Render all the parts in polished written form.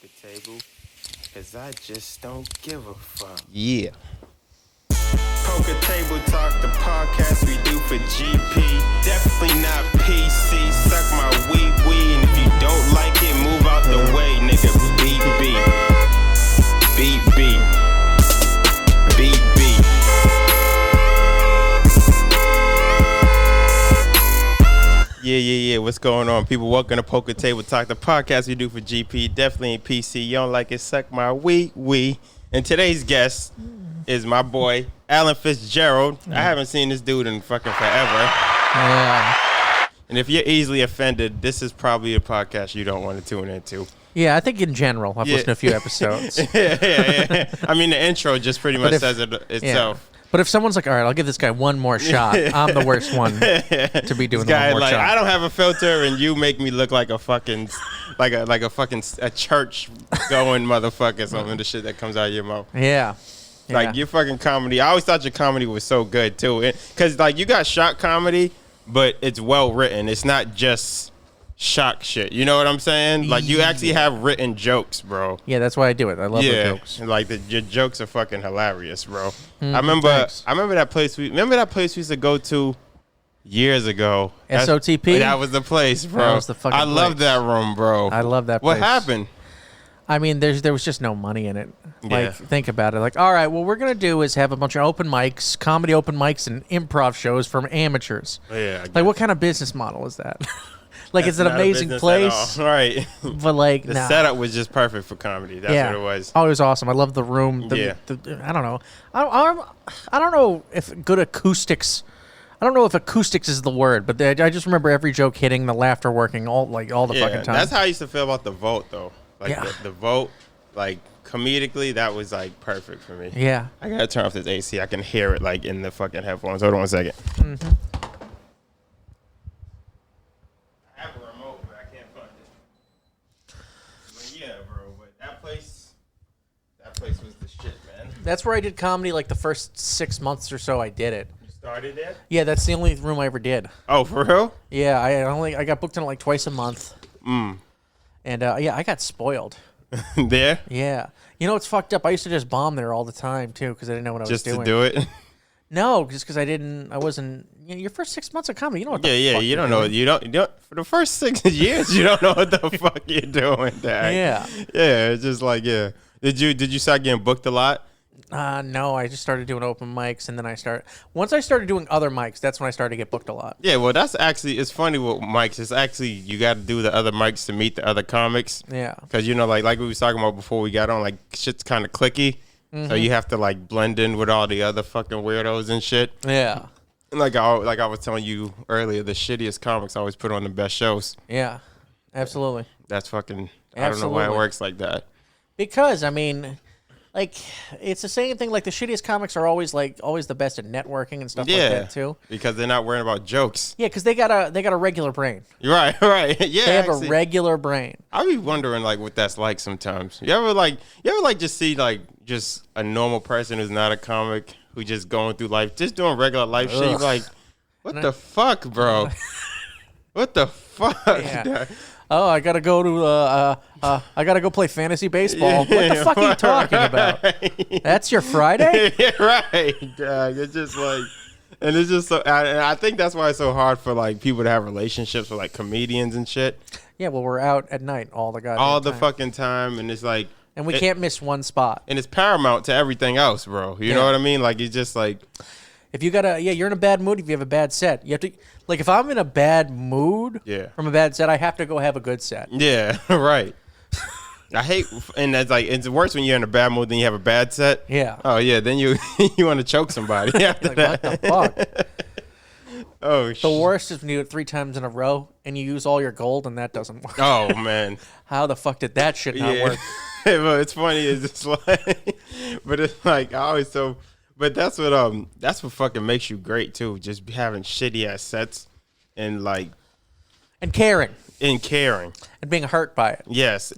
poker table, cause I just don't give a fuck. Yeah. Poker Table Talk, the podcast we do for GP. Definitely not PC. Suck my wee. And if you don't like it, move out the way, nigga. Beat. Yeah. What's going on, people? Welcome to Poker Table Talk, the podcast we do for GP. Definitely ain't PC. You don't like it, suck my wee. And today's guest is my boy, Alan Fitzgerald. I haven't seen this dude in fucking forever. Yeah. And if you're easily offended, this is probably a podcast you don't want to tune into. Yeah, I think in general, I've listened to a few episodes. Yeah. I mean, the intro just pretty much says it itself. Yeah. But if someone's like, all right, I'll give this guy one more shot, I'm the worst one to be doing this guy, one more like, shot. I don't have a filter, and you make me look like a fucking, like a church going motherfucker. Some of the shit that comes out of your mouth. Yeah. Like your fucking comedy. I always thought your comedy was so good too, because like you got shock comedy, but it's well written. It's not just shock shit. You know what I'm saying? Like you actually have written jokes, bro. Yeah, that's why I do it. I love the jokes. Like your jokes are fucking hilarious, bro. I remember that place we used to go to years ago. SOTP? That was the place, bro. That was the fucking I love that room, bro. I love that place. What happened? I mean, there was just no money in it. Like, Yeah. think about it. Like, all right, what we're going to do is have a bunch of open mics, comedy open mics, and improv shows from amateurs. Yeah. Like, what kind of business model is that? Like, it's an Not a amazing business place. at all. Right. But, like, The nah. setup was just perfect for comedy. That's what it was. Oh, it was awesome. I love the room. Yeah. I don't know. I don't know if good acoustics. I don't know if acoustics is the word, but I just remember every joke hitting, the laughter working all the fucking time. That's how I used to feel about the vote, though. Like Yeah. the vote, like comedically, that was like perfect for me. Yeah. I gotta turn off this AC. I can hear it like in the fucking headphones. Hold on 1 second. Mm-hmm. I have a remote, but I can't find it. But yeah, bro. But that place was the shit, man. That's where I did comedy. Like the first 6 months or so, I did it. You started there? Yeah, that's the only room I ever did. Oh, for real? Yeah, I got booked in it like twice a month. And yeah, I got spoiled. There? Yeah. You know what's fucked up? I used to just bomb there all the time too because I didn't know what I was Just doing. to do it? No, just because I wasn't. You know, your first 6 months of comedy, you know what the Yeah. fuck You you're don't know. doing. You don't. For the first 6 years, you don't know what the fuck you're doing. Dad. Yeah. Yeah. It's just like Did you start getting booked a lot? No, I just started doing open mics, and then once I started doing other mics, that's when I started to get booked a lot. Yeah. Well, that's actually it's funny with mics. It's actually you got to do the other mics to meet the other comics. Yeah. Because like we was talking about before we got on, like shit's kind of clicky, so you have to like blend in with all the other fucking weirdos and shit. Yeah. And like I was telling you earlier, the shittiest comics always put on the best shows. Yeah. Absolutely. That's fucking. I don't know why it Absolutely. works like that. Because I mean, like it's the same thing. Like the shittiest comics are always the best at networking and stuff like that too. Because they're not worrying about jokes. Yeah, because they got a regular brain. You're right. Yeah. They have actually, a regular brain. I be wondering like what that's like sometimes. You ever just see like just a normal person who's not a comic who just going through life, just doing regular life shit. You're like, what the fuck, bro? What the fuck? Yeah. Oh, I gotta go to I gotta go play fantasy baseball. What the fuck are you talking about? That's your Friday? Yeah, right. It's just like, and it's just so. And I think that's why it's so hard for like people to have relationships with like comedians and shit. Yeah, well, we're out at night all the goddamn All the time. fucking time, and it's like, And we can't miss one spot. and it's paramount to everything else, bro. You know Yeah. what I mean? Like it's just like, If you you're in a bad mood if you have a bad set. You have to, like, if I'm in a bad mood from a bad set, I have to go have a good set. yeah, right. I hate, and that's like it's worse when you're in a bad mood than you have a bad set. Yeah. Oh yeah, then you want to choke somebody after Like, that. what the fuck? Oh The worst is when you do it 3 times in a row and you use all your gold and that doesn't work. Oh man. How the fuck did that shit not work? But it's funny. It's just like, but it's like I always so. But that's what fucking makes you great too. Just having shitty ass sets and like And caring. and caring. And being hurt by it. Yes.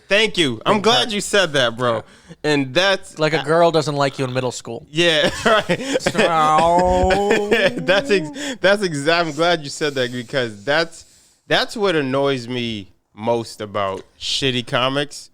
Thank you. I'm glad you said that, bro. And that's Like a girl doesn't like you in middle school. yeah, right. Oh. that's exactly. I'm glad you said that because that's what annoys me most about shitty comics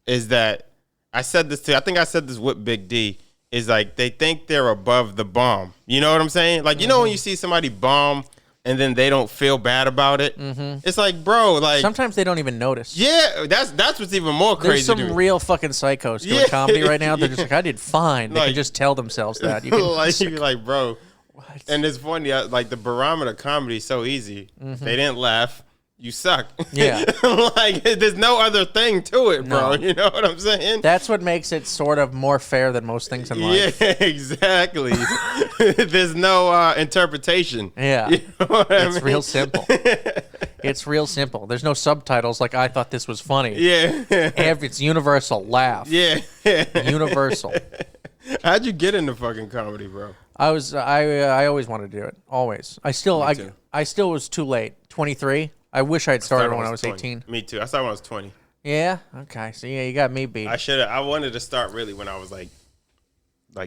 is that I said this to. I think I said this with Big D. Is like they think they're above the bomb. You know what I'm saying? Like, you know when you see somebody bomb and then they don't feel bad about it? It's like, bro, like Sometimes they don't even notice. yeah, that's what's even more crazy. There's some real fucking psychos doing comedy right now. They're just like, I did fine. They Like- can just tell themselves that. You can, like you be like, bro. what? And it's funny, like the barometer of comedy is so easy. They didn't laugh. You suck. Yeah. Like there's no other thing to it, bro. No. You know what I'm saying? That's what makes it sort of more fair than most things in life. Yeah, exactly. There's no interpretation. Yeah. You know what I It's mean? real simple. It's real simple. There's no subtitles like I thought this was funny. Yeah. It's universal laugh. Yeah. Universal. How'd you get into fucking comedy, bro? I always wanted to do it. Always. I still was too late. 23. I wish I'd started when I was 20. 18. Me too. I started when I was 20. Yeah. Okay. So yeah, you got me beat. I wanted to start really when I was like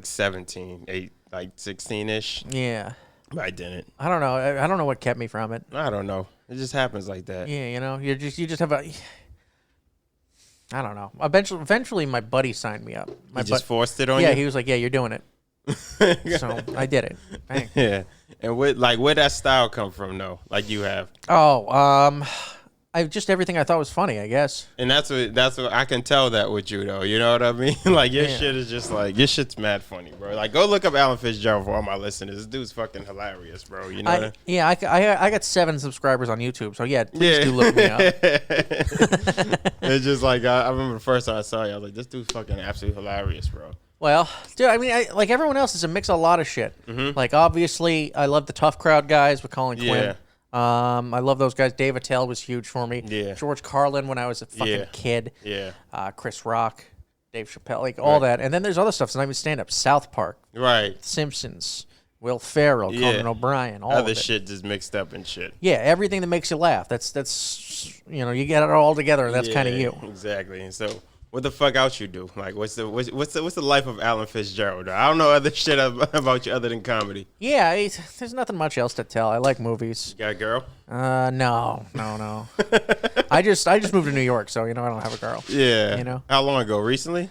17, 16-ish. Yeah. But I didn't. I don't know. I don't know what kept me from it. I don't know. It just happens like that. Yeah, you know, you just have a. I don't know. Eventually, my buddy signed me up. You just forced it on you? Yeah, he was like, "Yeah, you're doing it." So I did it. Bang. Yeah. And where that style come from though? Like you have. Oh, I just everything I thought was funny, I guess. And that's what I can tell that with you though. You know what I mean? Like your Yeah. shit is just like your shit's mad funny, bro. Like go look up Alan Fitzgerald for all my listeners. This dude's fucking hilarious, bro. You know what I mean? Yeah, I got 7 subscribers on YouTube, so yeah, please do look me up. It's just like I remember the first time I saw you, I was like, this dude's fucking absolutely hilarious, bro. Well, dude, I mean, like everyone else, it's a mix of a lot of shit. Like obviously, I love the Tough Crowd guys with Colin Quinn. I love those guys. Dave Attell was huge for me. Yeah. George Carlin when I was a fucking Yeah. kid. Yeah. Chris Rock, Dave Chappelle, like all that. And then there's other stuff. It's not even stand up. South Park, Right. Simpsons, Will Ferrell, Yeah. Conan O'Brien, all Other of it. shit just mixed up and shit. Yeah, everything that makes you laugh. That's you get it all together, and that's kind of Yeah, you. Exactly. And so what the fuck else you do? Like what's the life of Alan Fitzgerald? I don't know other shit about you other than comedy. Yeah, there's nothing much else to tell. I like movies. You got a girl? No. I just moved to New York, so I don't have a girl. Yeah. You know? How long ago? Recently?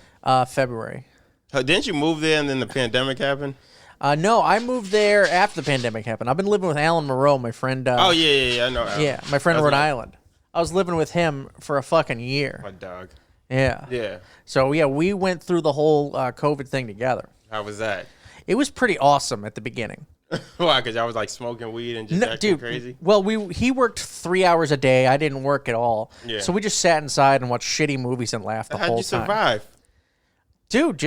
February. Didn't you move there and then the pandemic happened? No, I moved there after the pandemic happened. I've been living with Alan Moreau, my friend. Oh yeah, I know. Alan. Yeah, my friend in That's Rhode my- Island. I was living with him for a fucking year. My dog. Yeah. Yeah. So yeah, we went through the whole COVID thing together. How was that? It was pretty awesome at the beginning. Why? Because I was like smoking weed and just No, acting dude. crazy. Well, he worked 3 hours a day. I didn't work at all. Yeah. So we just sat inside and watched shitty movies and laughed the How'd whole you time. survive? Dude,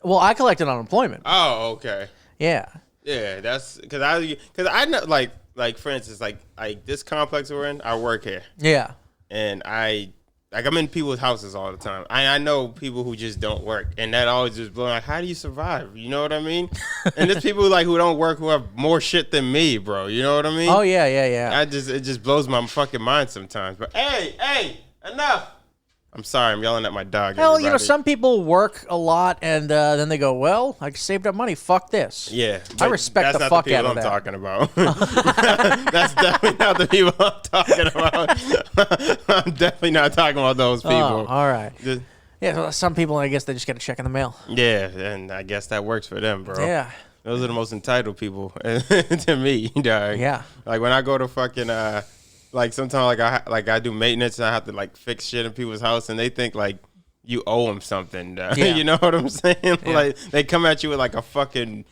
I collected unemployment. Oh, okay. Yeah. Yeah, that's because I know like for instance like this complex we're in, I work here Yeah. and I'm in people's houses all the time. I know people who just don't work, and that always just blows. Like, how do you survive? You know what I mean? And there's people who don't work who have more shit than me, bro. You know what I mean? Oh yeah. It just blows my fucking mind sometimes. But hey, enough. I'm sorry, I'm yelling at my dog. Hell, everybody. some people work a lot and then they go, well, I saved up money. Fuck this. Yeah, I but respect that's the not fuck the people out of I'm that. talking about. That's definitely not the people I'm talking about. I'm definitely not talking about those people. Oh, all right. Just- Yeah, well, some people, I guess they just get a check in the mail. yeah, and I guess that works for them, bro. Yeah. Those are the most entitled people to me, dog. Yeah. Like when I go to fucking like sometimes I do maintenance and I have to like fix shit in people's house and they think like you owe them something. Dog. Yeah. You know what I'm saying? Yeah. Like they come at you with like a fucking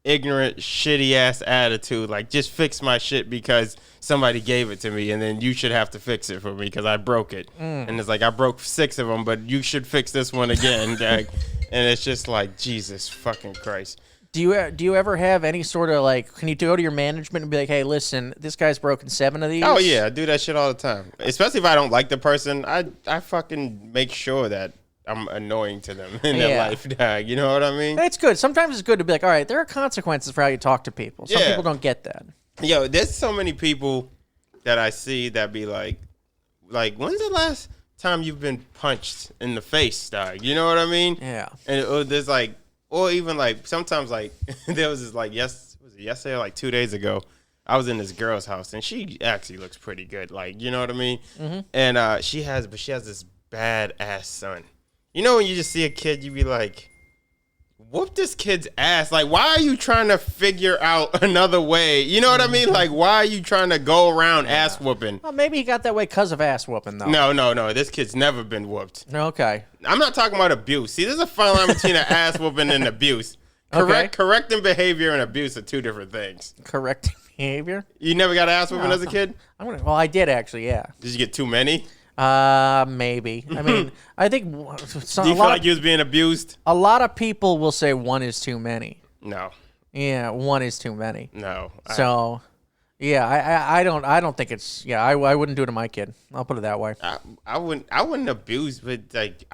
ignorant, shitty ass attitude. Like just fix my shit because somebody gave it to me and then you should have to fix it for me because I broke it. And it's like I broke 6 of them, but you should fix this one again. Dog. And it's just like Jesus fucking Christ. Do you ever have any sort of like? Can you go to your management and be like, "Hey, listen, this guy's broken 7 of these." Oh yeah, I do that shit all the time. Especially if I don't like the person, I fucking make sure that I'm annoying to them in their Yeah. life, dog. You know what I mean? It's good. Sometimes it's good to be like, "All right, there are consequences for how you talk to people." Some Yeah. people don't get that. Yo, there's so many people that I see that be like, when's the last time you've been punched in the face, dog? You know what I mean? Yeah. And there's like, or even like sometimes like there was this like was it yesterday or like 2 days ago? I was in this girl's house and she actually looks pretty good, like you know what I mean. And she has this bad ass son, You know when you just see a kid, you be like, whoop this kid's ass. Like, why are you trying to figure out another way? You know what I mean? Like, why are you trying to go around ass whooping? Well, maybe he got that way because of ass whooping, though. No. This kid's never been whooped. Okay. I'm not talking about abuse. See, there's a fine line between an ass whooping and abuse. Correcting behavior and abuse are two different things. Correcting behavior? You never got ass whooping as a kid? Well, I did actually, yeah. Did you get too many? Maybe. I mean, I think Do you feel like you was being abused? A lot of people will say one is too many. No. Yeah, one is too many. No. So, yeah, I don't think it's. Yeah, I wouldn't do it to my kid. I'll put it that way. I wouldn't abuse, but like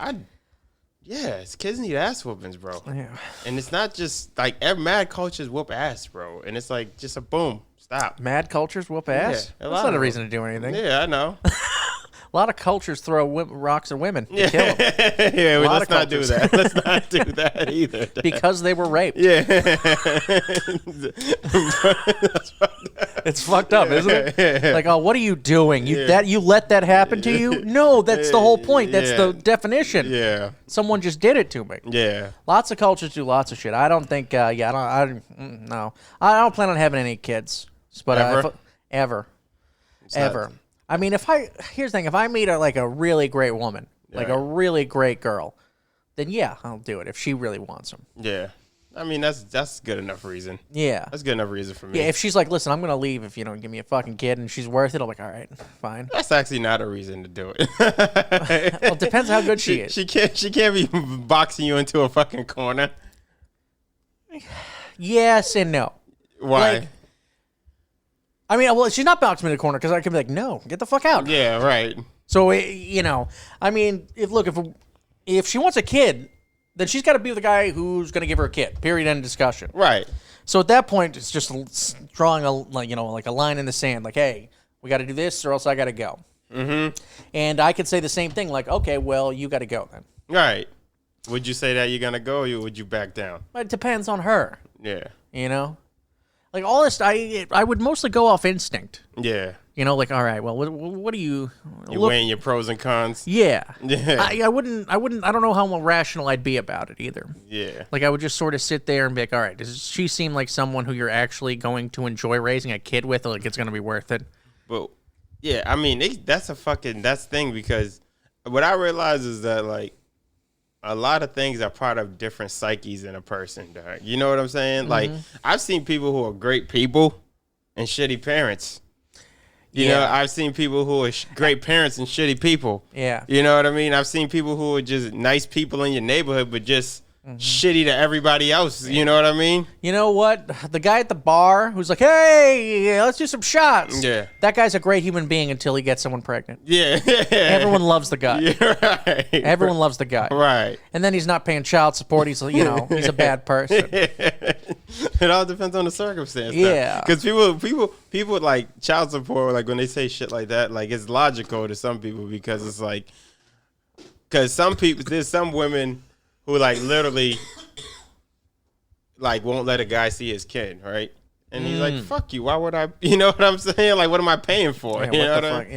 kids need ass whoopings, bro. Yeah. And it's not just like every mad cultures whoop ass, bro. And it's like just a boom, stop. Mad cultures whoop ass. Yeah, That's not a reason to do anything. Yeah, I know. A lot of cultures throw rocks at women to kill them. Yeah, let's not do that. Let's not do that either. Because they were raped. Yeah. It's fucked up, isn't it? Like, oh, what are you doing? You let that happen to you? No, that's the whole point. That's the definition. Yeah. Someone just did it to me. Yeah. Lots of cultures do lots of shit. I don't think. No. I don't plan on having any kids. But ever. I mean, here's the thing: if I meet a really great woman, like a really great girl, then yeah, I'll do it if she really wants them. Yeah, I mean that's good enough reason. Yeah, that's good enough reason for me. Yeah, if she's like, listen, I'm gonna leave if you don't give me a fucking kid, and she's worth it, I'm like, all right, fine. That's actually not a reason to do it. Well, it depends how good she is. She can't be boxing you into a fucking corner. Yes and no. Why? Like, I mean, well, she's not boxing me in the corner because I could be like, no, get the fuck out. Yeah, right. So, I mean, if she wants a kid, then she's got to be with the guy who's going to give her a kid. Period. End of discussion. Right. So at that point, it's just drawing a line in the sand. Like, hey, we got to do this, or else I got to go. Mm-hmm. And I could say the same thing. Like, okay, well, you got to go then. Right. Would you say that you're gonna go, or would you back down? But it depends on her. Yeah. Like all this, I would mostly go off instinct. Yeah. Like, all right, well, what do you? You're weighing your pros and cons. Yeah. Yeah. I wouldn't. I don't know how rational I'd be about it either. Yeah. Like I would just sort of sit there and be like, all right, does she seem like someone who you're actually going to enjoy raising a kid with? Like it's going to be worth it. But yeah, I mean, that's the thing because what I realize is that like a lot of things are part of different psyches in a person. Dog. You know what I'm saying? Mm-hmm. Like I've seen people who are great people and shitty parents. You know, I've seen people who are great parents and shitty people. Yeah. You know what I mean? I've seen people who are just nice people in your neighborhood, but just shitty to everybody else. You know what I mean? You know what? The guy at the bar who's like, hey, let's do some shots. Yeah. That guy's a great human being until he gets someone pregnant. Yeah. Everyone loves the guy. Yeah, right. Everyone loves the guy. Right. And then he's not paying child support. He's, he's a bad person. It all depends on the circumstance. Yeah. Because people like child support, like when they say shit like that, like it's logical to some people because it's like, because there's some women who like literally like won't let a guy see his kid, right? And he's like, "Fuck you! Why would I?" You know what I'm saying? Like, what am I paying for? Yeah, you know what the fuck?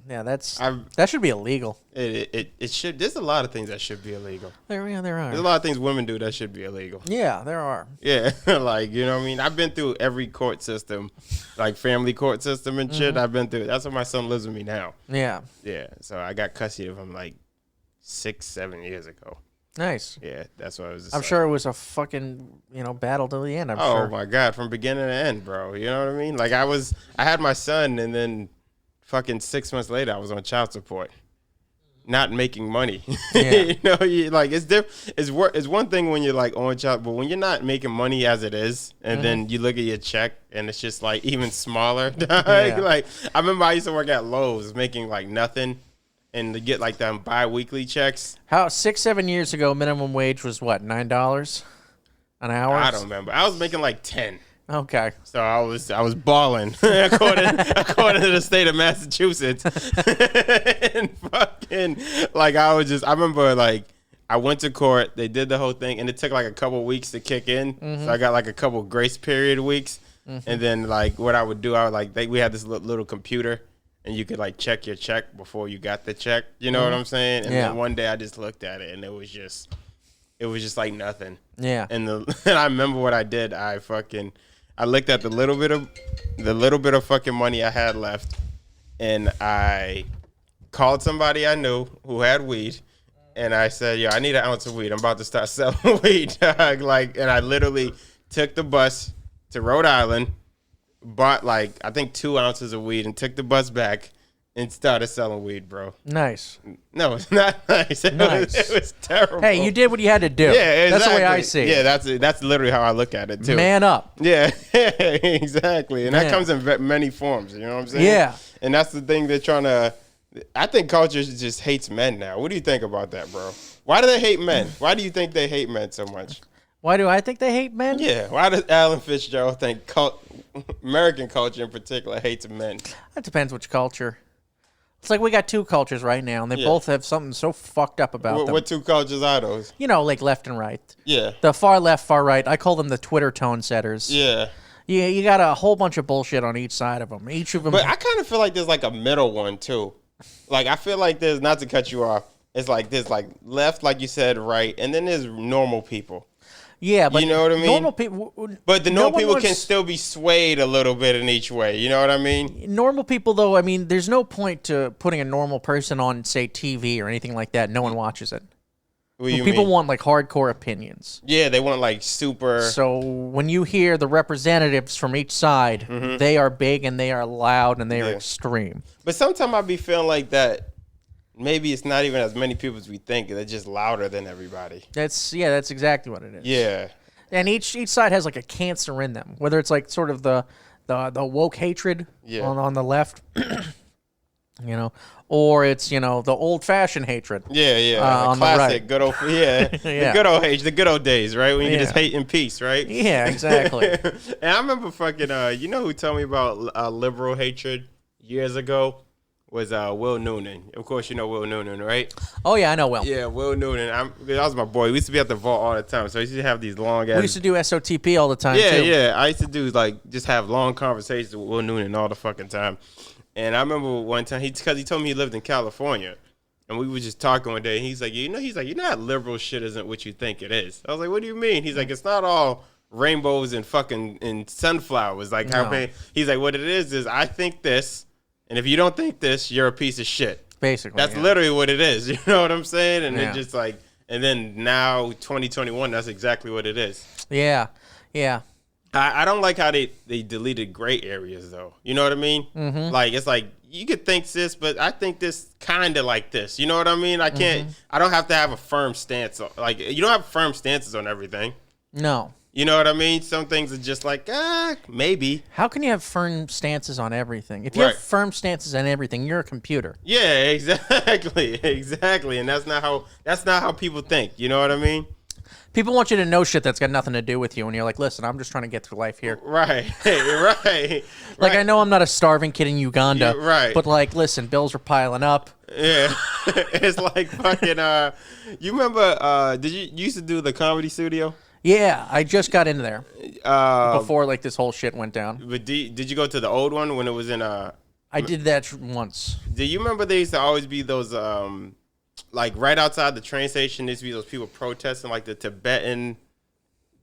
Yeah, that should be illegal. It should. There's a lot of things that should be illegal. There are. There's a lot of things women do that should be illegal. Yeah, there are. Yeah, like you know what I mean. I've been through every court system, like family court system and shit. I've been through. That's why my son lives with me now. Yeah. Yeah. So I got custody of him like 6-7 years ago. Nice. Yeah, that's what I was. I'm sure it was a fucking battle till the end. I'm sure. Oh my god, from beginning to end, bro. You know what I mean? Like I had my son, and then fucking 6 months later, I was on child support, not making money. Yeah. Like it's different. It's one thing when you're like on child, but when you're not making money as it is, and then you look at your check and it's just like even smaller. Like I remember I used to work at Lowe's, making like nothing. And to get like them bi-weekly checks. 6-7 years ago, minimum wage was what, $9 an hour? I don't remember. I was making like 10. Okay. So I was balling according to the state of Massachusetts. And fucking like I remember like I went to court, they did the whole thing, and it took like a couple weeks to kick in. So I got like a couple grace period weeks. And then like what I would do, we had this little computer. and you could like check your check before you got the check. You know what I'm saying? And then one day I just looked at it and it was just like nothing. Yeah. And and I remember what I did. I looked at the little bit of fucking money I had left, and I called somebody I knew who had weed, and I said, "Yo, I need an ounce of weed. I'm about to start selling weed." Like, and I literally took the bus to Rhode Island, bought like I think 2 ounces of weed, and took the bus back and started selling weed, bro. Nice. No, it's not nice. It was terrible. Hey, you did what you had to do. Yeah, exactly. That's the way I see it. Yeah, that's literally how I look at it too. Man up. Yeah, exactly. And that comes in many forms. You know what I'm saying? Yeah. And that's the thing they're trying to. I think culture just hates men now. What do you think about that, bro? Why do they hate men? Why do you think they hate men so much? Why do I think they hate men? Yeah. Why does Alan Fitzgerald think American culture in particular hates men? That depends which culture. It's like we got 2 cultures right now, and they both have something so fucked up about them. What 2 cultures are those? You know, like left and right. Yeah. The far left, far right. I call them the Twitter tone setters. Yeah. Yeah, you got a whole bunch of bullshit on each side of them. Each of them. But I kind of feel like there's like a middle one too. Like I feel like there's, not to cut you off, it's like there's like left, like you said, right, and then there's normal people. Yeah, but you know what I mean? Normal people. But the normal people can still be swayed a little bit in each way. You know what I mean? Normal people, though, I mean, there's no point to putting a normal person on, say, TV or anything like that. No one watches it. What do you People mean? want like hardcore opinions. Yeah, they want like super. So when you hear the representatives from each side, they are big and they are loud and they are extreme. But sometimes I be feeling like that. Maybe it's not even as many people as we think. They're just louder than everybody. That's exactly what it is. Yeah. And each side has like a cancer in them. Whether it's like sort of the woke hatred on the left, you know, or it's, you know, the old fashioned hatred. Yeah. On classic, the right. good old the good old age, the good old days, right? When you can just hate in peace, right? Yeah, exactly. And I remember fucking you know who told me about liberal hatred years ago? Was Will Noonan. Of course, you know Will Noonan, right? Oh, yeah, I know Will. Yeah, Will Noonan. That was my boy. We used to be at the vault all the time, so we used to have these long ass. We used to do SOTP all the time, too. too. Yeah. I used to do, like, just have long conversations with Will Noonan all the fucking time. And I remember one time, because he told me he lived in California, and we were just talking one day, and he's like, you know that liberal shit isn't what you think it is. I was like, what do you mean? He's like, it's not all rainbows and fucking and sunflowers. Like, he's like, what it is I think this. And if you don't think this, you're a piece of shit. Basically. That's literally what it is. You know what I'm saying? And Yeah. it just like, and then now 2021, that's exactly what it is. Yeah. I don't like how they deleted gray areas though. You know what I mean? Mm-hmm. Like, it's like, you could think this, but I think this kind of like this. You know what I mean? I can't, I don't have to have a firm stance. Like, you don't have firm stances on everything. No. You know what I mean? Some things are just like, maybe. How can you have firm stances on everything? If you have firm stances on everything, you're a computer. Yeah, exactly. And that's not how people think. You know what I mean? People want you to know shit that's got nothing to do with you, and you're like, listen, I'm just trying to get through life here. Right. Like, I know I'm not a starving kid in Uganda, right. But like, listen, bills are piling up. Yeah. It's like fucking you remember you used to do the Comedy Studio? Yeah, I just got into there before like this whole shit went down. But did you go to the old one when it was in I did that once. Do you remember there used to always be those like right outside the train station, there used to be those people protesting like the Tibetan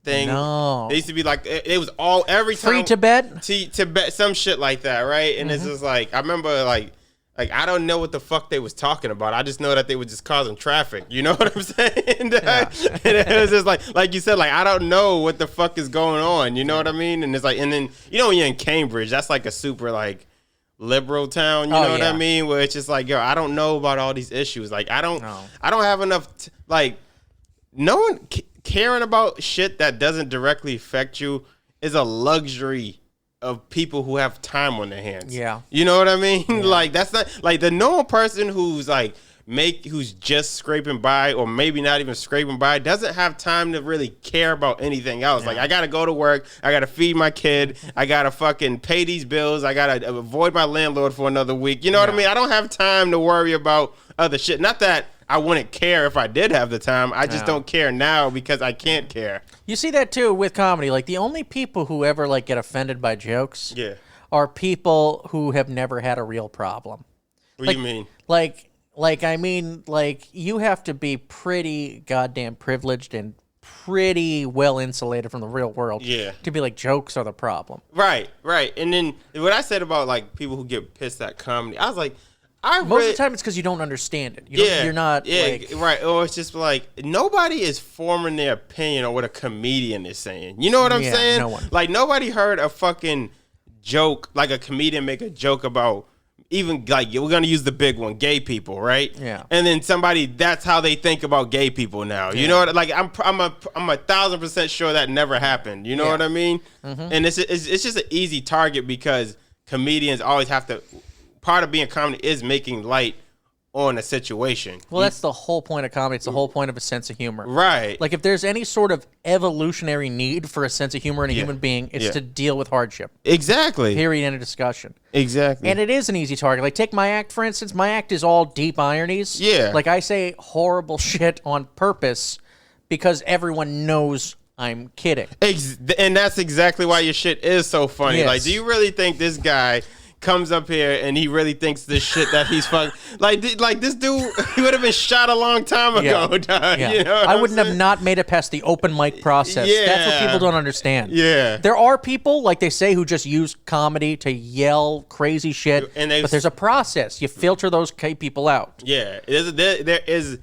thing? No. They used to be like it was all every time Free Tibet? Tibet, some shit like that, right? And it's just like I remember like I don't know what the fuck they was talking about. I just know that they were just causing traffic. You know what I'm saying? Yeah. And it was just like you said, like I don't know what the fuck is going on. You know what I mean? And it's like, and then you know when you're in Cambridge, that's like a super like liberal town. You know what I mean? Where it's just like, yo, I don't know about all these issues. Like I don't have enough. Like no one caring about shit that doesn't directly affect you is a luxury of people who have time on their hands. Yeah. You know what I mean? Yeah. Like that's not like the normal person who's like who's just scraping by or maybe not even scraping by doesn't have time to really care about anything else. Yeah. Like I gotta go to work, I gotta feed my kid, I gotta fucking pay these bills, I gotta avoid my landlord for another week. You know what I mean? I don't have time to worry about other shit. Not that I wouldn't care if I did have the time. I just don't care now because I can't care. You see that too with comedy. Like the only people who ever like get offended by jokes are people who have never had a real problem. What do you mean? I mean, you have to be pretty goddamn privileged and pretty well insulated from the real world to be like, jokes are the problem. Right. And then what I said about like people who get pissed at comedy, I was like, most of the time it's because you don't understand it. You're not right. Or it's just like nobody is forming their opinion on what a comedian is saying. You know what I'm saying? No one. Like nobody heard a fucking joke, like a comedian make a joke about even like we're gonna use the big one, gay people, right? Yeah. And then somebody that's how they think about gay people now. You know what? Like I'm 1,000% sure that never happened. You know what I mean? Mm-hmm. And it's just an easy target because comedians always have to. Part of being comedy is making light on a situation. Well, that's the whole point of comedy. It's the whole point of a sense of humor. Right. Like if there's any sort of evolutionary need for a sense of humor in a human being, it's to deal with hardship. Exactly. Period. End of discussion. Exactly. And it is an easy target. Like take my act, for instance. My act is all deep ironies. Yeah. Like I say horrible shit on purpose because everyone knows I'm kidding. And that's exactly why your shit is so funny. Yes. Like, do you really think this guy comes up here and he really thinks this shit that he's fucking like this dude, he would have been shot a long time ago. Yeah. You know I wouldn't have not made it past the open mic process. That's what people don't understand. Yeah. There are people, like they say, who just use comedy to yell crazy shit, but there's a process. You filter those people out. Yeah. There is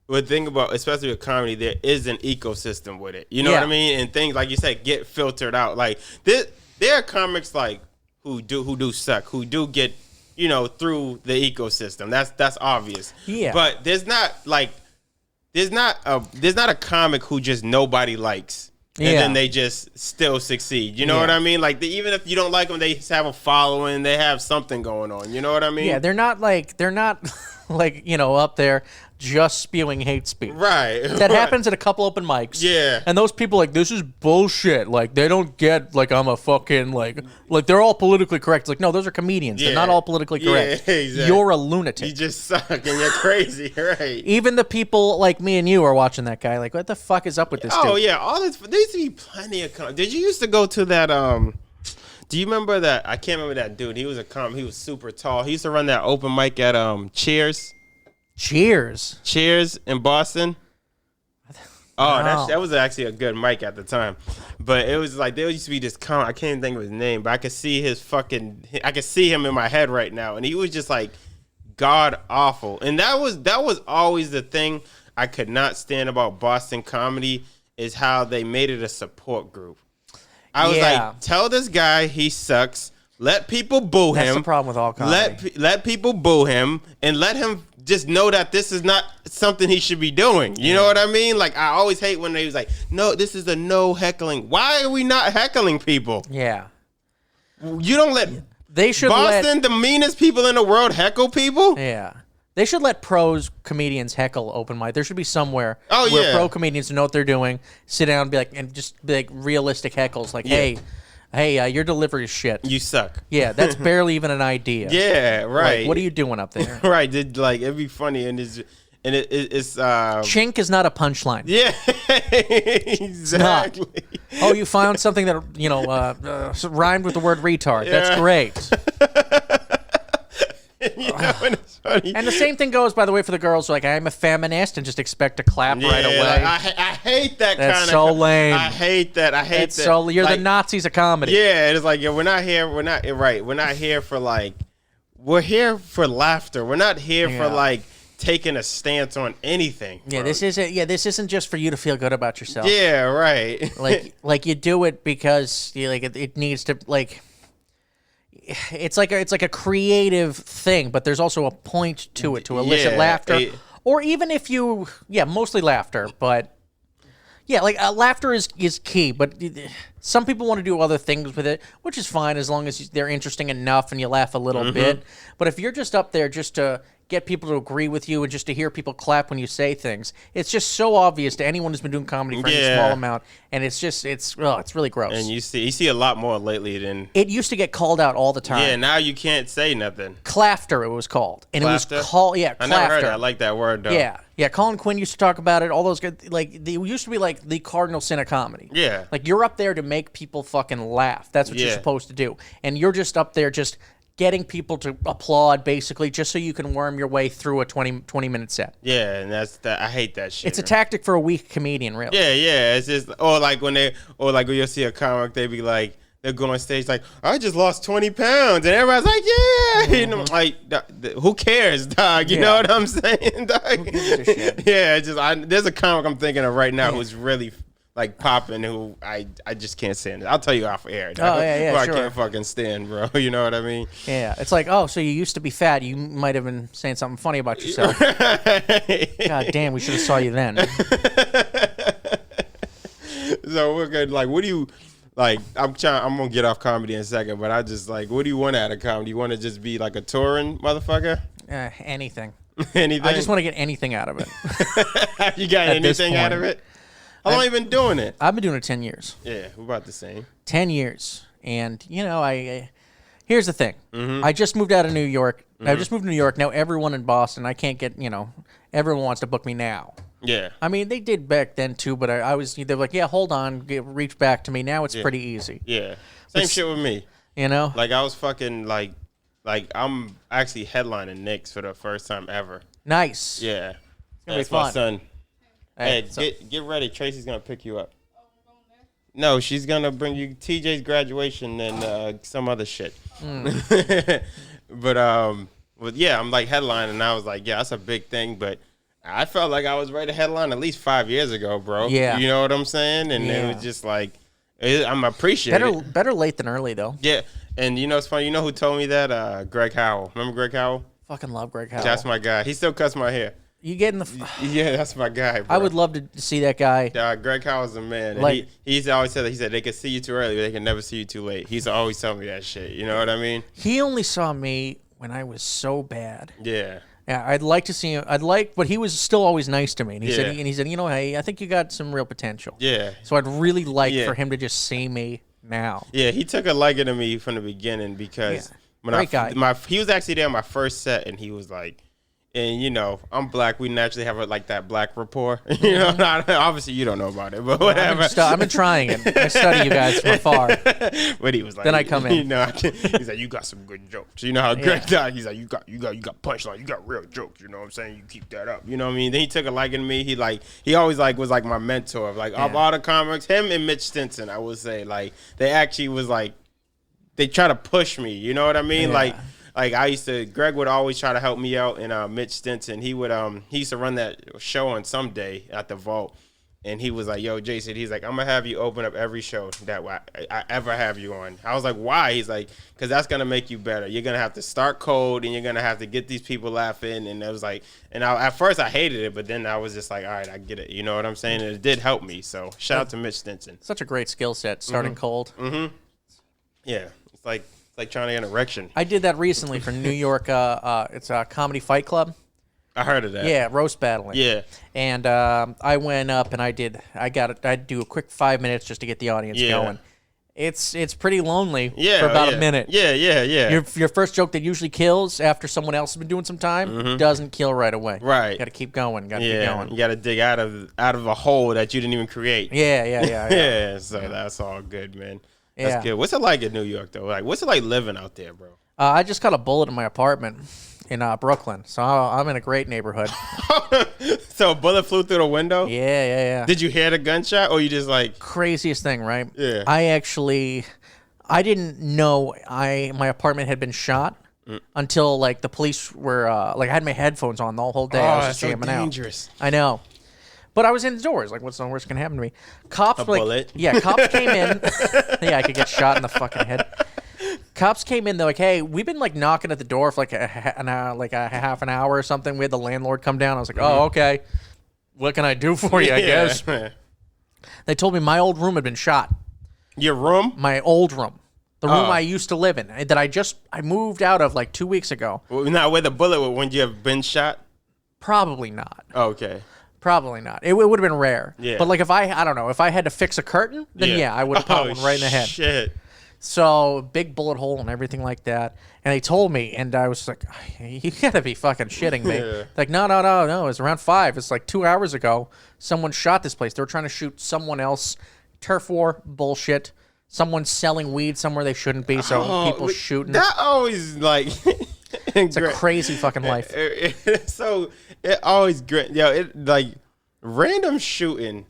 the thing about, especially with comedy, there is an ecosystem with it. You know what I mean? And things, like you said, get filtered out. Like, there are comics, like, who do suck, who do get, through the ecosystem. That's obvious. Yeah. But there's not a comic who just nobody likes. And then they just still succeed. You know what I mean? Like, even if you don't like them, they have a following. They have something going on. You know what I mean? Yeah, they're not like up there just spewing hate speech. Right. That happens at a couple open mics. Yeah. And those people like, this is bullshit. Like, they don't get, like, I'm a fucking, like they're all politically correct. It's like, no, those are comedians. Yeah. They're not all politically correct. Yeah, exactly. You're a lunatic. You just suck and you're crazy, right? Even the people like me and you are watching that guy. Like, what the fuck is up with this dude? Oh, yeah. There used to be plenty of Did you used to go to that, do you remember that? I can't remember that dude. He was he was super tall. He used to run that open mic at Cheers in Boston. Oh, No. that was actually a good mic at the time. But it was like, there used to be this I can't even think of his name, but I could see I could see him in my head right now. And he was just like god awful. And that was always the thing I could not stand about Boston comedy, is how they made it a support group. I was like, tell this guy he sucks. Let people boo him. That's the problem with all comedy. Let people boo him and let him just know that this is not something he should be doing. You know what I mean? Like, I always hate when they was like, no, this is a no heckling. Why are we not heckling people? Yeah. You don't let They should Boston, the meanest people in the world, heckle people? Yeah. They should let pros comedians heckle open mic. There should be somewhere where pro comedians know what they're doing, sit down and be like realistic heckles. Like, hey, your delivery is shit. You suck. Yeah, that's barely even an idea. Yeah, right. Like, what are you doing up there? Right. It'd be funny and it's Chink is not a punchline. Yeah, exactly. Oh, you found something that rhymed with the word retard. Yeah. That's great. And it's funny. And the same thing goes, by the way, for the girls. Like, I'm a feminist, and just expect to clap right away. Like, I hate that kind of. That's so lame. I hate that. It's so you're the Nazis of comedy. Yeah, it's like, we're not here. We're not right. We're not here for we're here for laughter. We're not here for taking a stance on anything. Yeah, bro. this isn't just for you to feel good about yourself. Yeah, right. like you do it because it needs to it's like a creative thing, but there's also a point to it to elicit laughter. Or even if you mostly laughter, but laughter is key, but some people want to do other things with it, which is fine as long as they're interesting enough and you laugh a little bit. But if you're just up there just to get people to agree with you and just to hear people clap when you say things. It's just so obvious to anyone who's been doing comedy for any small amount, and it's really gross. And you see a lot more lately than it used to get called out all the time. Yeah, now you can't say nothing. Clafter, it was called, and Clafter? it was called Clafter. I never heard that. I like that word though. Yeah. Colin Quinn used to talk about it. All those good, like, they used to be like the cardinal sin of comedy. Yeah. Like, you're up there to make people fucking laugh. That's what you're supposed to do, and you're just up there just getting people to applaud, basically, just so you can worm your way through a 20-minute set. Yeah, and I hate that shit. It's a tactic for a weak comedian, really. Yeah. It's just, or like when you'll see a comic, they be like, they'll go on stage like, I just lost 20 pounds. And everybody's like, yeah. You know, like, who cares, dog? You know what I'm saying, dog? Who gives a shit? Yeah, there's a comic I'm thinking of right now who's really like popping, who I just can't stand it. I'll tell you off air. Oh, yeah, who sure. I can't fucking stand, bro. You know what I mean? Yeah, it's like, oh, so you used to be fat. You might have been saying something funny about yourself. God damn, we should have saw you then. So we're good. Like, what do you like? I'm gonna get off comedy in a second, but I just like, what do you want out of comedy? You want to just be like a touring motherfucker? Anything. Anything? I just want to get anything out of it. You got anything out of it? How long you been doing it? I've been doing it 10 years. Yeah, we're about the same. 10 years. And, I here's the thing. I just moved out of New York. I just moved to New York. Now everyone in Boston, I can't get, everyone wants to book me now. Yeah. I mean, they did back then too, but they're like, yeah, hold on, reach back to me. Now it's pretty easy. Yeah. Same shit with me. Like I was fucking like I'm actually headlining Knicks for the first time ever. Nice. Yeah. gonna That's be fun. my son. Hey, get ready. Tracy's gonna pick you up. No, she's gonna bring you TJ's graduation and some other shit. But yeah, I'm like headlining, and I was like, yeah, that's a big thing. But I felt like I was ready to headline at least 5 years ago, bro. Yeah, you know what I'm saying? And it was just like, I'm appreciating. Better late than early, though. Yeah, and it's funny. You know who told me that? Greg Howell. Remember Greg Howell? Fucking love Greg Howell. That's my guy. He still cuts my hair. You getting the? Yeah, that's my guy, bro. I would love to see that guy. Greg Howell's a man. Like, he's always said that. He said they could see you too early, but they can never see you too late. He's always telling me that shit. You know what I mean? He only saw me when I was so bad. Yeah. Yeah, I'd like to see him. But he was still always nice to me. And he said, Yeah. hey, I think you got some real potential. Yeah. So I'd really like for him to just see me now. Yeah, he took a liking to me from the beginning because Great guy. He was actually there on my first set, and he was like, and I'm black. We naturally have that black rapport. Obviously you don't know about it, but whatever. I've been trying it. I study you guys from afar. But he was like, then I come in. He's like, you got some good jokes. You know how Greg died. He's like, you got punchline. You got real jokes. You know what I'm saying? You keep that up. You know what I mean? Then he took a liking to me. He always was like my mentor of of all the comics. Him and Mitch Stinson, I would say, they actually was they try to push me. You know what I mean? Yeah. Greg would always try to help me out, and Mitch Stinson, he used to run that show on some day at the Vault, and he was like, yo, Jason, he's like, I'm going to have you open up every show that I ever have you on. I was like, why? He's like, because that's going to make you better. You're going to have to start cold, and you're going to have to get these people laughing, and it was like, at first I hated it, but then I was just like, all right, I get it. You know what I'm saying? And it did help me, so shout out to Mitch Stinson. Such a great skill set, starting cold. Mm-hmm. Yeah, it's like trying to get an erection. I did that recently for New York. It's a comedy fight club. I heard of that. Yeah, roast battling. Yeah. And I went up and I'd do a quick 5 minutes just to get the audience going. It's pretty lonely for about a minute. Yeah. Your first joke that usually kills after someone else has been doing some time doesn't kill right away. Right. Got to keep going. You got to dig out of a hole that you didn't even create. Yeah. So that's all good, man. That's good. What's it like in New York, though? What's it like living out there, bro? I just got a bullet in my apartment in Brooklyn, so I'm in a great neighborhood. So a bullet flew through the window? Yeah. Did you hear the gunshot, or you just Craziest thing, right? Yeah. I didn't know my apartment had been shot until the police were I had my headphones on the whole day. I was just jamming so dangerous. out. I know. But I was indoors. What's the worst can happen to me? Cops a bullet. Yeah, cops came in. Yeah, I could get shot in the fucking head. Cops came in. They're like, "Hey, we've been knocking at the door for a half an hour or something." We had the landlord come down. I was like, "Oh, okay. What can I do for you? I guess." They told me my old room had been shot. Your room? My old room. The room I used to live in that I moved out of like 2 weeks ago. Well, now, where the bullet would, when you have been shot? Probably not. Okay. Probably not. It would have been rare. Yeah. But like if I don't know, if I had to fix a curtain, then yeah, I would have popped one right in the head. Shit. So big bullet hole and everything like that. And they told me, and I was like, you gotta be fucking shitting me. Yeah. Like, no. It was around 5. It's like 2 hours ago. Someone shot this place. They were trying to shoot someone else. Turf war, bullshit. Someone's selling weed somewhere they shouldn't be, so people shooting. That always, like... It's a crazy fucking life. So, it always... like, random shooting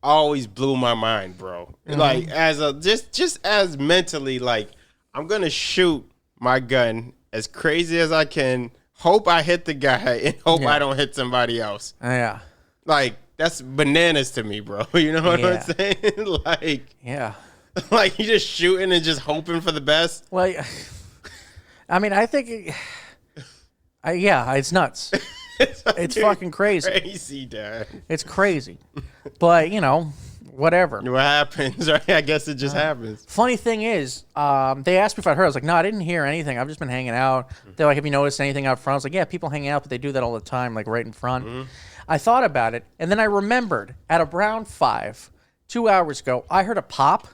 always blew my mind, bro. Like, as a... Just as mentally, like, I'm gonna shoot my gun as crazy as I can, hope I hit the guy, and hope I don't hit somebody else. Yeah. Like, that's bananas to me, bro. You know what I'm saying? Like... Yeah. Like, you just shooting and just hoping for the best? Well, I mean, I think... it's nuts. It's fucking crazy. Crazy, Dad. It's crazy. But, whatever. What happens, right? I guess it just happens. Funny thing is, they asked me if I heard. I was like, no, I didn't hear anything. I've just been hanging out. They're like, have you noticed anything out front? I was like, yeah, people hang out, but they do that all the time, like right in front. I thought about it, and then I remembered at around 5, 2 hours ago, I heard a pop,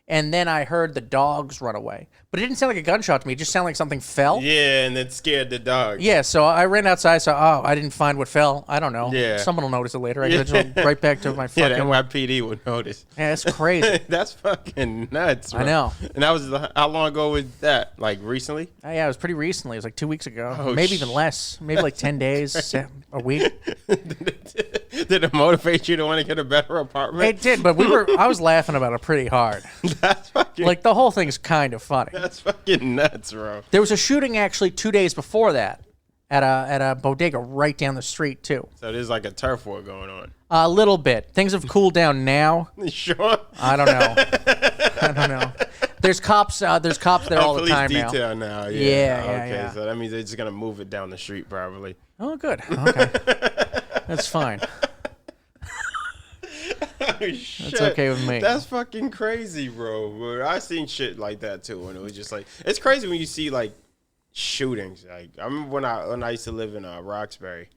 and then I heard the dogs run away. But it didn't sound like a gunshot to me. It just sounded like something fell. Yeah, and it scared the dog. Yeah, so I ran outside, so, I didn't find what fell. I don't know. Yeah. Someone will notice it later. I get right back to my fucking... Yeah, the NYPD would notice. Yeah, it's crazy. That's fucking nuts, bro. I know. And that was, how long ago was that? Like, recently? Yeah, it was pretty recently. It was like 2 weeks ago. Oh, Maybe even less. Maybe like 10 days, a week. Did it motivate you to want to get a better apartment? It did, but I was laughing about it pretty hard. That's fucking... Like, the whole thing's kind of funny. That's fucking nuts, bro. There was a shooting actually 2 days before that at a bodega right down the street, too. So there's like a turf war going on. A little bit. Things have cooled down now. You sure? I don't know. There's cops there all the time now. Police detail now. Yeah, Okay, yeah. so that means they're just going to move it down the street probably. Oh, good. Okay. That's fine. Oh, shit. That's okay with me. That's fucking crazy, bro. I seen shit like that too, and it was just like, it's crazy when you see like shootings. Like, I remember when I used to live in Roxbury.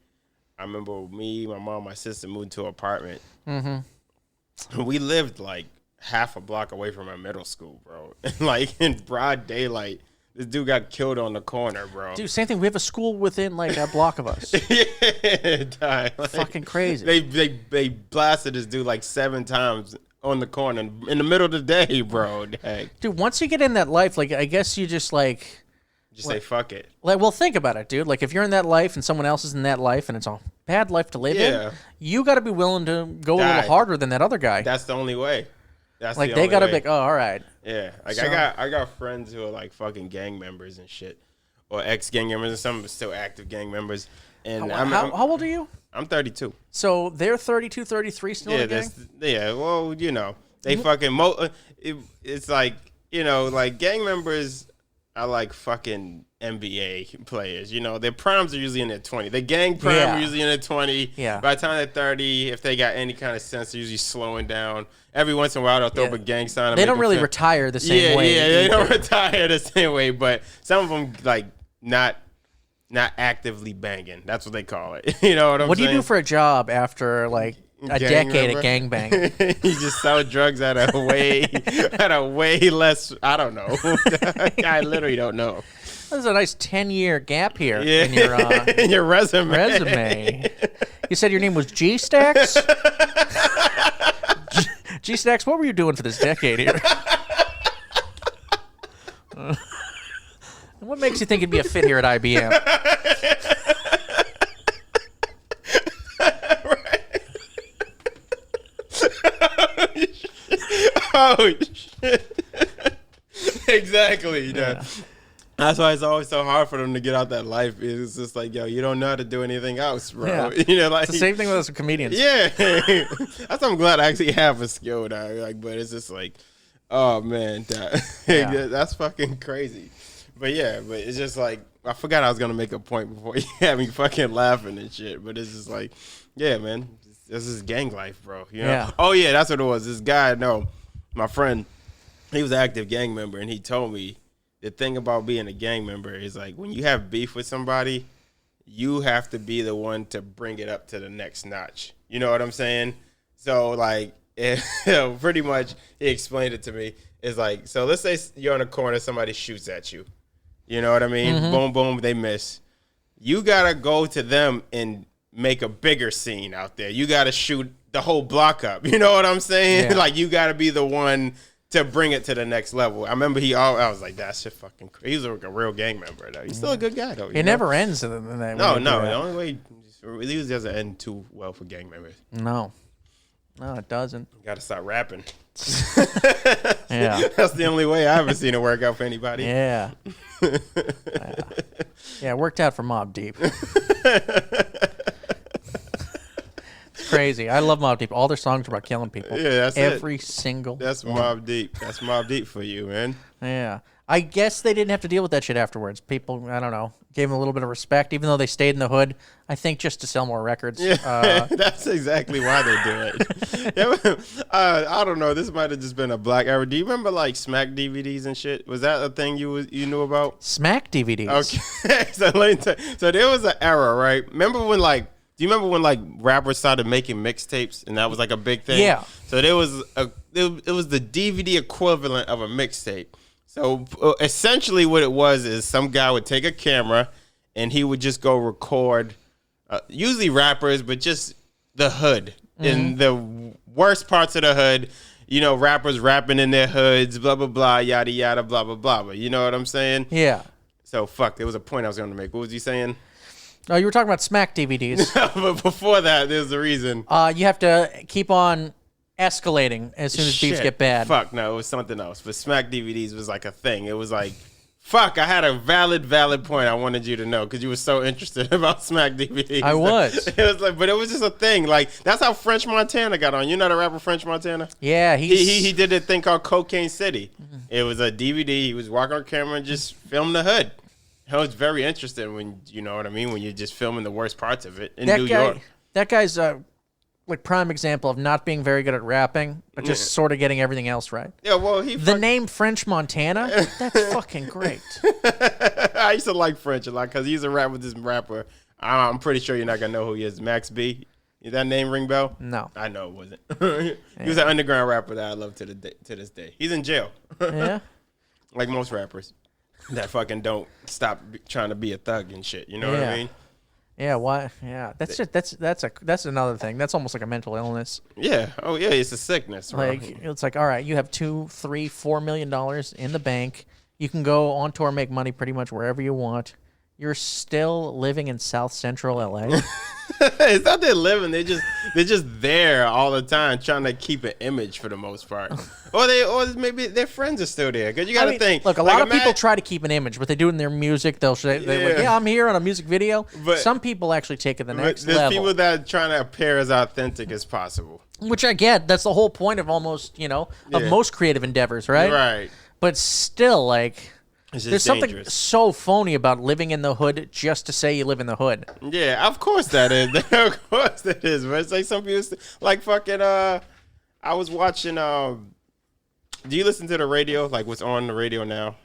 I remember me, my mom, my sister moved to an apartment. Mm-hmm. We lived like half a block away from our middle school, bro. And like in broad daylight, this dude got killed on the corner, bro. Dude, same thing. We have a school within like a block of us. Yeah, like, fucking crazy. They blasted this dude like 7 times on the corner in the middle of the day, bro. Dang. Dude, once you get in that life, like, I guess you just like... Just say fuck it. Like, well, think about it, dude. Like, if you're in that life and someone else is in that life and it's a bad life to live in, you got to be willing to go a little harder than that other guy. That's the only way. That's like, the they only got to way. be like, oh, all right. Yeah. Like, So- I got friends who are like fucking gang members and shit. Or ex-gang members, and some are still active gang members. And How old are you? I'm 32. So they're 32, 33 still in the gang? Well, you know, they fucking it's like, you know, like gang members are like fucking NBA players. You know, their primes are usually in their 20. The gang prime are usually in their 20. Yeah. By the time they're 30, if they got any kind of sense, they're usually slowing down. Every once in a while, they'll throw up a gang sign. And They don't really retire the same way. Yeah, they don't retire the same way, but some of them like not actively banging. That's what they call it. You know what I'm saying? What do you do for a job after like a decade of gangbang? You just sell drugs at a way less. I don't know. I literally don't know. There's a nice 10-year gap here Yeah. in your in your resume. You said your name was G Stacks? G Stacks, what were you doing for this decade here? What makes you think it'd be a fit here at IBM? Oh shit! Exactly. Yeah. That's why it's always so hard for them to get out that life. It's just like, yo, you don't know how to do anything else, bro. Yeah. You know, like It's the same thing with us comedians. yeah. That's why I'm glad I actually have a skill now. Like, but it's just like, oh man, that's fucking crazy. But yeah, but it's just like, I forgot I was gonna make a point before you had me fucking laughing and shit. But it's just like, yeah, man, this is gang life, bro. You know? Yeah. Oh yeah, that's what it was. This guy, no, my friend, he was an active gang member, and he told me the thing about being a gang member is like when you have beef with somebody, you have to be the one to bring it up to the next notch. You know what I'm saying? So like, pretty much, he explained it to me. It's like, so let's say you're in a corner, somebody shoots at you. You know what I mean? Mm-hmm. Boom, boom, they miss. You gotta go to them and make a bigger scene out there. You gotta shoot the whole block up. You know what I'm saying? Yeah. Like, you gotta be the one to bring it to the next level. I remember I was like, that's shit fucking crazy. He was like a real gang member, though. He's still a good guy, though. It never ends in that. No. The only way it usually doesn't end too well for gang members. No, it doesn't. You gotta start rapping. Yeah. That's the only way I ever seen it work out for anybody. Yeah. Yeah, it worked out for Mobb Deep. It's crazy. I love Mobb Deep. All their songs are about killing people. Yeah, that's Every single That's one. Mobb Deep. That's Mobb Deep for you, man. Yeah. I guess they didn't have to deal with that shit afterwards. People, I don't know, gave them a little bit of respect, even though they stayed in the hood. I think just to sell more records. Yeah, that's exactly why they do it. Yeah, I don't know. This might have just been a black era. Do you remember like Smack DVDs and shit? Was that a thing you knew about? Smack DVDs. Okay, so let me tell you. So there was an era, right? Remember when like? Do you remember when like rappers started making mixtapes and that was like a big thing? Yeah. So there was it was the DVD equivalent of a mixtape. So essentially what it was is some guy would take a camera and he would just go record, usually rappers, but just the hood in the worst parts of the hood. You know, rappers rapping in their hoods, blah, blah, blah, yada, yada, blah, blah, blah. But you know what I'm saying? Yeah. So, there was a point I was going to make. What was you saying? Oh, you were talking about Smack DVDs. But before that, there's a reason. You have to keep on escalating as soon as beats get bad. Fuck, no, it was something else. But Smack DVDs was like a thing. It was like, fuck, I had a valid point I wanted you to know because you were so interested about Smack DVDs. I was. It was like, but it was just a thing. Like, that's how French Montana got on. You know the rapper French Montana? Yeah, he did a thing called Cocaine City. It was a DVD. He was walking on camera and just filmed the hood. It was very interesting when, you know what I mean, when you're just filming the worst parts of it in New York. That guy's like prime example of not being very good at rapping, but just sort of getting everything else right. Yeah, well, the name French Montana, that's fucking great. I used to like French a lot because he's a rap with this rapper. I'm pretty sure you're not gonna know who he is. Max B. Did that name ring bell? No, I know it wasn't. He was an underground rapper that I love to this day. He's in jail. Yeah, like most rappers that fucking don't stop trying to be a thug and shit. You know what I mean? Yeah, why? Yeah, that's another thing. That's almost like a mental illness. Yeah. Oh yeah, it's a sickness. Bro. Like it's like, all right, you have $2, $3, $4 million in the bank. You can go on tour, make money pretty much wherever you want. You're still living in South Central LA. It's not they're living; they're just there all the time, trying to keep an image for the most part. or maybe their friends are still there. Because you got to think. Look, a lot of people try to keep an image, but they do it in their music. They'll say, "Yeah, I'm here on a music video." But some people actually take it the next level. There's people that are trying to appear as authentic as possible. Which I get. That's the whole point of almost, of most creative endeavors, right? Right. But still, like. There's something so phony about living in the hood just to say you live in the hood. Yeah, of course that is. Of course that is. But it's like some people, like fucking, I was watching, do you listen to the radio? Like what's on the radio now?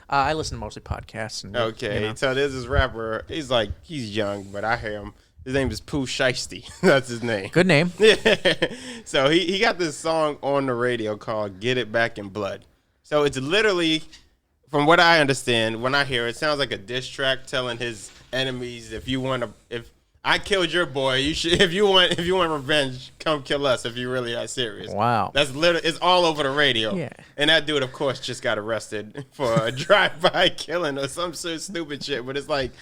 I listen to mostly podcasts. And, okay, so there's this rapper. He's young, but I hear him. His name is Pooh Shiesty. That's his name. Good name. Yeah. So he got this song on the radio called Get It Back in Blood. So it's literally... From what I understand, when I hear it, sounds like a diss track telling his enemies, if I killed your boy, you should. If you want revenge, come kill us. If you really are serious. Wow. That's literally. It's all over the radio. Yeah. And that dude, of course, just got arrested for a drive-by killing or some sort of stupid shit. But it's like,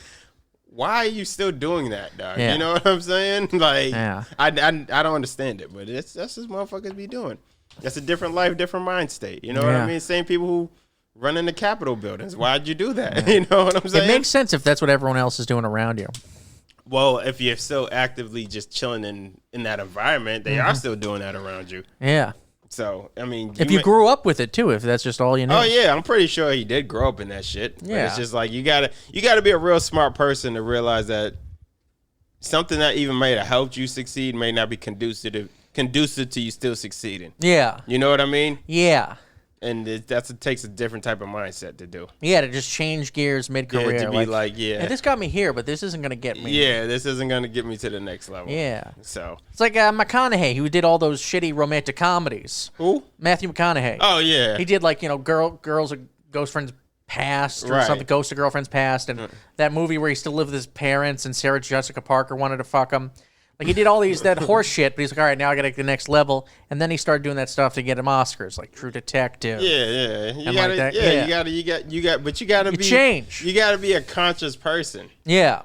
why are you still doing that, dog? Yeah. You know what I'm saying? Like, yeah. I don't understand it, but that's just motherfuckers be doing. That's a different life, different mind state. You know what I mean? Same people who run in the Capitol buildings. Why'd you do that? You know what I'm saying? It makes sense if that's what everyone else is doing around you. Well, if you're still actively just chilling in that environment, they are still doing that around you. Yeah. So, I mean... If you grew up with it, too, if that's just all you know. Oh, yeah. I'm pretty sure he did grow up in that shit. Yeah. But it's just like, you gotta be a real smart person to realize that something that even might have helped you succeed may not be conducive to you still succeeding. Yeah. You know what I mean? Yeah. And it takes a different type of mindset to do. Yeah, to just change gears mid-career. Yeah, to be like, hey, this got me here, but this isn't going to get me. Yeah, this isn't going to get me to the next level. Yeah. So. It's like McConaughey, who did all those shitty romantic comedies. Who? Matthew McConaughey. Oh, yeah. He did, like, girls or ghost friends past or something, ghost of girlfriend's past, and that movie where he still lived with his parents and Sarah Jessica Parker wanted to fuck him. Like, he did all that horse shit, but he's like, all right, now I got to get the next level. And then he started doing that stuff to get him Oscars, like True Detective. Yeah. You gotta be a conscious person. Yeah.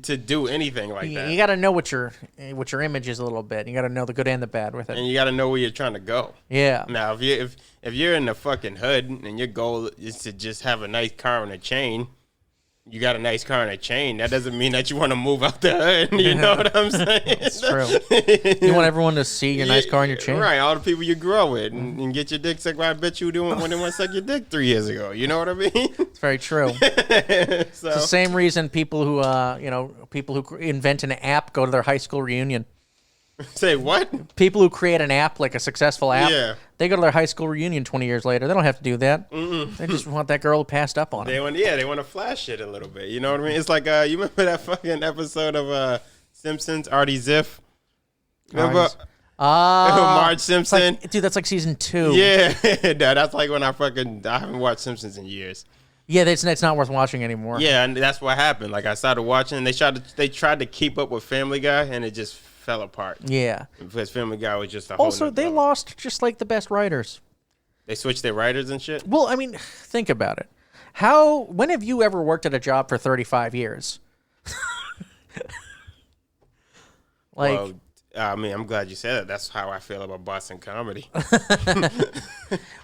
To do anything like that. You got to know what your image is a little bit. You got to know the good and the bad with it. And you got to know where you're trying to go. Yeah. Now, if you're in the fucking hood and your goal is to just have a nice car and a chain, you got a nice car and a chain. That doesn't mean that you want to move out the hood. You know what I'm saying? It's true. You want everyone to see your nice car and your chain? Right. All the people you grew up with and get your dick sucked by a bitch you doing when they want to suck your dick 3 years ago. You know what I mean? It's very true. So. It's the same reason people who invent an app go to their high school reunion. Say what? People who create an app, like a successful app, they go to their high school reunion 20 years later. They don't have to do that. They just want that girl who passed up on them. They want to flash it a little bit. You know what I mean? It's like, you remember that fucking episode of Simpsons, Artie Ziff? Remember? Marge Simpson? Like, dude, that's like season 2. Yeah. That's like when I haven't watched Simpsons in years. Yeah, it's not worth watching anymore. Yeah, and that's what happened. Like, I started watching, and they tried to keep up with Family Guy, and it just fell apart. Yeah. Because Family Guy was just a whole Also, they lost just like the best writers. They switched their writers and shit? Well, I mean, think about it. When have you ever worked at a job for 35 years? Well, I mean, I'm glad you said that. That's how I feel about Boston comedy.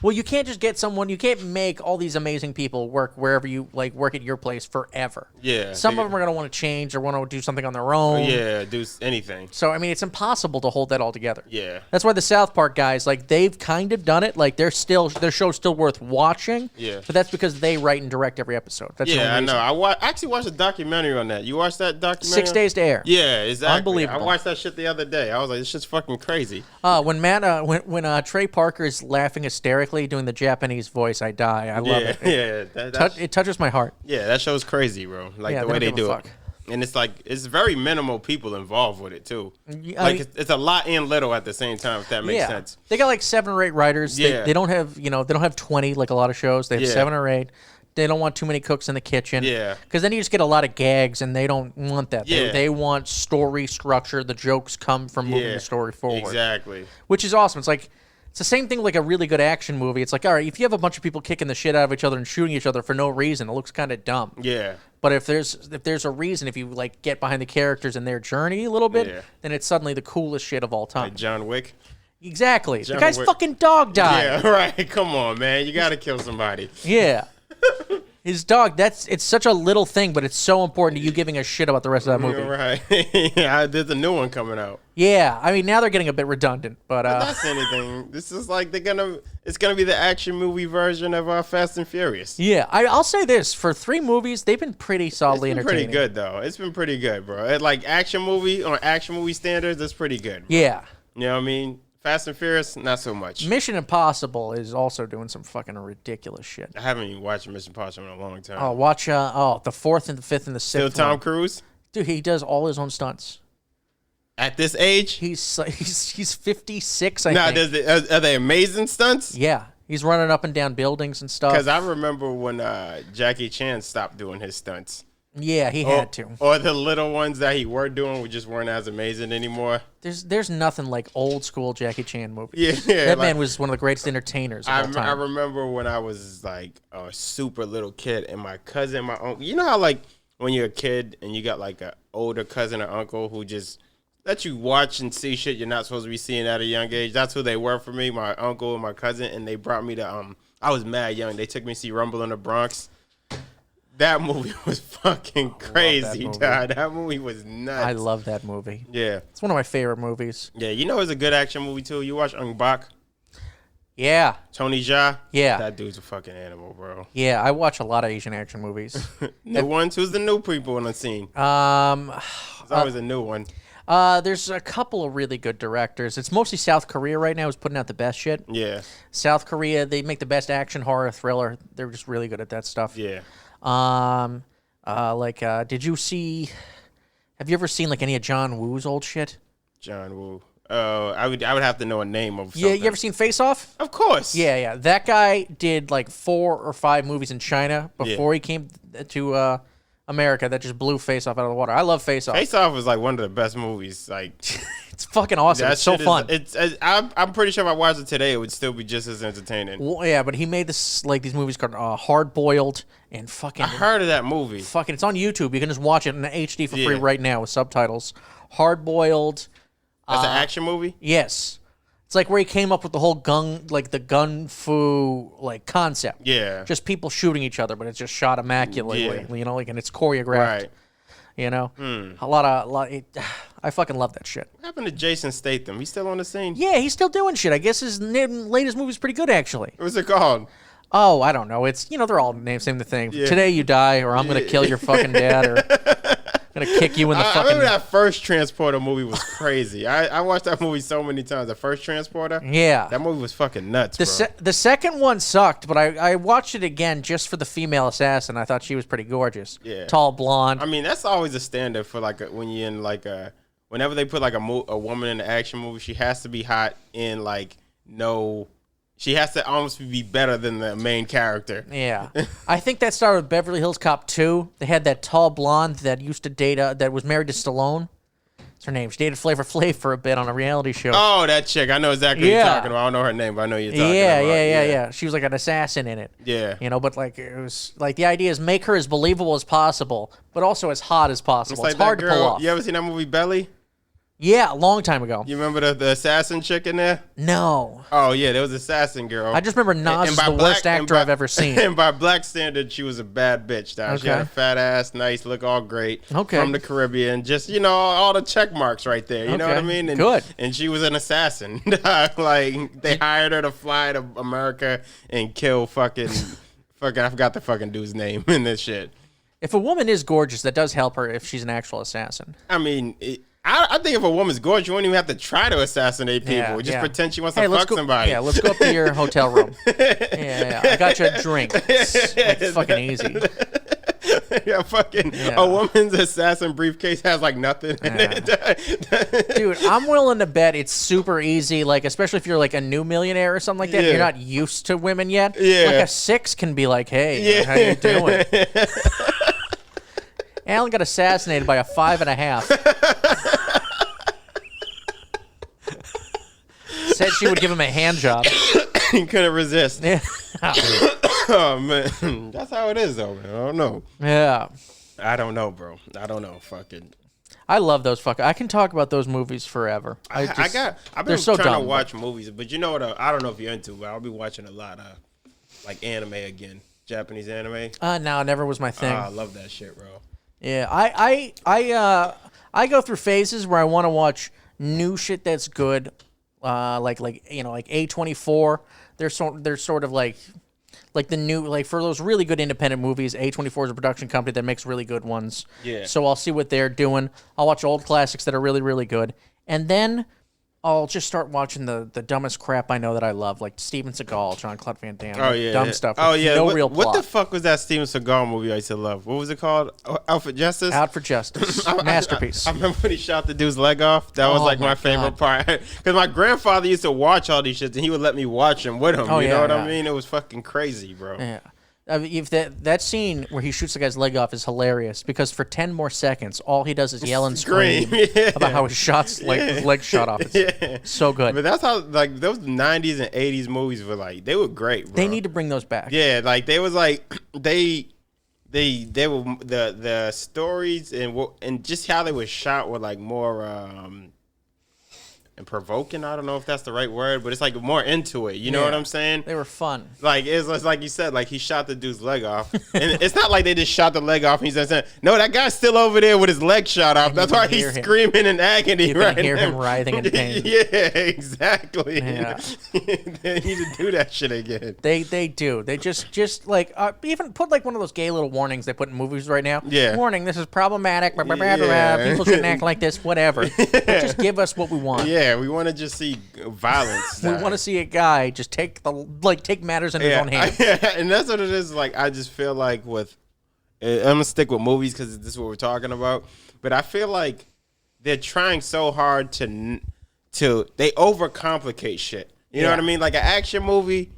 Well, you can't just get someone. You can't make all these amazing people work wherever you work at your place forever. Yeah. Some of them are going to want to change or want to do something on their own. Yeah, do anything. So, I mean, it's impossible to hold that all together. Yeah. That's why the South Park guys, they've kind of done it. Like, their show's still worth watching. Yeah. But that's because they write and direct every episode. That's I know. I actually watched a documentary on that. You watched that documentary? 6 Days to Air. Yeah, exactly. Unbelievable. I watched that shit the other day. I was like, this shit's fucking crazy. When Trey Parker is laughing hysterically doing the Japanese voice, I die. I love it. It touches my heart. Yeah, that show's crazy, bro. Like the way they do it. And it's very minimal people involved with it too. Like it's a lot and little at the same time, if that makes sense. They got like 7 or 8 writers. Yeah. They don't have 20 like a lot of shows. They have 7 or 8. They don't want too many cooks in the kitchen. Yeah. Because then you just get a lot of gags, and they don't want that. Yeah. They want story structure. The jokes come from moving the story forward. Exactly. Which is awesome. It's the same thing like a really good action movie. It's like, all right, if you have a bunch of people kicking the shit out of each other and shooting each other for no reason, it looks kind of dumb. Yeah. But if there's a reason, if you like get behind the characters and their journey a little bit, then it's suddenly the coolest shit of all time. Like John Wick. Exactly. The guy's fucking dog died. Yeah, right. Come on, man. You got to kill somebody. Yeah. His dog, it's such a little thing, but it's so important to you giving a shit about the rest of that movie. Right. Yeah, there's a new one coming out. Yeah. I mean, now they're getting a bit redundant, but that's anything. This is like it's gonna be the action movie version of Fast and Furious. Yeah. I'll say this, for 3 movies, they've been pretty solidly entertaining. Pretty good though. It's been pretty good, bro. Like action movie standards, it's pretty good, bro. Yeah. You know what I mean? Fast and Furious, not so much. Mission Impossible is also doing some fucking ridiculous shit. I haven't even watched Mission Impossible in a long time. Oh, watch the 4th and the 5th and the 6th. Still Tom Cruise? Dude, he does all his own stunts. At this age? He's 56, I think. Are they amazing stunts? Yeah. He's running up and down buildings and stuff. Because I remember when Jackie Chan stopped doing his stunts. Yeah, he had to. Or the little ones that he were doing just weren't as amazing anymore. There's nothing like old school Jackie Chan movies. Yeah, that man was one of the greatest entertainers of all time. I remember when I was like a super little kid, and my cousin, my uncle. You know how like when you're a kid and you got like an older cousin or uncle who just let you watch and see shit you're not supposed to be seeing at a young age. That's who they were for me, my uncle and my cousin, and they brought me to I was mad young. They took me to see Rumble in the Bronx. That movie was fucking crazy, dog. That movie was nuts. I love that movie. Yeah. It's one of my favorite movies. Yeah, you know it's a good action movie, too? You watch Ung Bak? Yeah. Tony Jaa? Yeah. That dude's a fucking animal, bro. Yeah, I watch a lot of Asian action movies. New ones? Who's the new people on the scene? There's always a new one. There's a couple of really good directors. It's mostly South Korea right now who's putting out the best shit. Yeah. South Korea, they make the best action horror thriller. They're just really good at that stuff. Yeah. Did you see? Have you ever seen like any of John Woo's old shit? John Woo. I would have to know a name of something. Yeah, you ever seen Face Off? Of course. Yeah. That guy did like 4 or 5 movies in China before he came to America that just blew Face Off out of the water. I love Face Off. Face Off was like one of the best movies. Like, it's fucking awesome. It's so fun. I'm pretty sure if I watched it today, it would still be just as entertaining. Well, yeah, but he made this like these movies called Hard Boiled and fucking. I heard of that movie. Fucking, it's on YouTube. You can just watch it in HD for free Yeah. right now with subtitles. Hard Boiled. That's an action movie? Yes. It's like where he came up with the whole the gun fu like concept. Yeah. Just people shooting each other, but it's just shot immaculately. Yeah. You know, like, and it's choreographed. Right. You know, I fucking love that shit. What happened to Jason Statham? He's still on the scene? Yeah, he's still doing shit. I guess his latest movie's pretty good, actually. What's it called? Oh, I don't know. It's, they're all named same thing. Yeah. Today you die, or I'm gonna kill your fucking dad, or I'm gonna kick you in the I fucking. remember that first Transporter movie was crazy. I watched that movie so many times. The first Transporter? Yeah. That movie was fucking nuts, bro. The second one sucked, but I watched it again just for the female assassin. I thought she was pretty gorgeous. Yeah. Tall, blonde. I mean, that's always a standard for like when you're in like whenever they put like a woman in an action movie, she has to be hot in like she has to almost be better than the main character. Yeah. I think that started with Beverly Hills Cop 2. They had that tall blonde that used to date, that was married to Stallone. What's her name? She dated Flavor Flav for a bit on a reality show. Oh, that chick. I know exactly what you're talking about. I don't know her name, but I know you're talking about. Yeah. She was like an assassin in it. Yeah. But like it was like the idea is make her as believable as possible, but also as hot as possible. It's hard to pull off. You ever seen that movie Belly? Yeah, a long time ago. You remember the assassin chick in there? No. Oh, yeah, there was assassin girl. I just remember Nas is the worst actor I've ever seen. And by black standard, she was a bad bitch. Dog. She had a fat ass, nice, look all great. Okay. From the Caribbean. Just, all the check marks right there. You know what I mean? And, good. And she was an assassin. Like, they hired her to fly to America and kill fucking, I forgot the fucking dude's name in this shit. If a woman is gorgeous, that does help her if she's an actual assassin. I mean, I think if a woman's gorgeous, you wouldn't even have to try to assassinate people. Just pretend she wants to fuck somebody. Yeah, let's go up to your hotel room. Yeah. I got you a drink. It's fucking easy. A woman's assassin briefcase has like nothing in it. Dude, I'm willing to bet it's super easy, like especially if you're like a new millionaire or something like that. And you're not used to women yet. Yeah. Like a 6 can be like, hey, how you doing? Alan got assassinated by a 5.5. Said she would give him a hand job. He couldn't resist. Yeah. Oh man, that's how it is though, man. I don't know. Yeah. I don't know, bro. I don't know. Fucking. I love those fucking. I can talk about those movies forever. I've been so trying dumb, to watch movies, but you know what? I don't know if you're into, but I'll be watching a lot of like anime again, Japanese anime. No, never was my thing. I love that shit, bro. Yeah, I go through phases where I want to watch new shit that's good, like A24. They're sort of like the new, like for those really good independent movies. A24 is a production company that makes really good ones. Yeah. So I'll see what they're doing. I'll watch old classics that are really really good, and then I'll just start watching the dumbest crap I know that I love, like Steven Seagal, Jean-Claude Van Damme. Oh yeah, dumb stuff. Oh yeah, no real plot. What the fuck was that Steven Seagal movie I used to love? What was it called? Out for Justice. Out for Justice, masterpiece. I remember when he shot the dude's leg off. That was like my favorite part because my grandfather used to watch all these shits and he would let me watch them with him. You know what I mean? It was fucking crazy, bro. Yeah. If that scene where he shoots the guy's leg off is hilarious because for 10 more seconds, all he does is yell and scream about how his his leg shot off. It's so good. But that's how like those 90s and 80s movies were like. They were great, bro. They need to bring those back. Yeah, like they was like they were the stories and just how they were shot were like more and provoking. I don't know if that's the right word, but it's like more into it. You know what I'm saying? They were fun. Like it's like you said, like he shot the dude's leg off, and it's not like they just shot the leg off. And he's saying, no, that guy's still over there with his leg shot off. That's why he's screaming in agony. You can hear him writhing in pain. Yeah, exactly. Yeah. They need to do that shit again. They do. They just like even put like one of those gay little warnings they put in movies right now. Yeah. Warning: this is problematic. Blah, blah, blah, blah, Yeah. People shouldn't act like this. Whatever. But just give us what we want. Yeah, we want to just see violence. We want to see a guy just take matters in his own hands. And that's what it is. Like I just feel like with, I'm gonna stick with movies because this is what we're talking about. But I feel like they're trying so hard to they overcomplicate shit. You know what I mean? Like an action movie,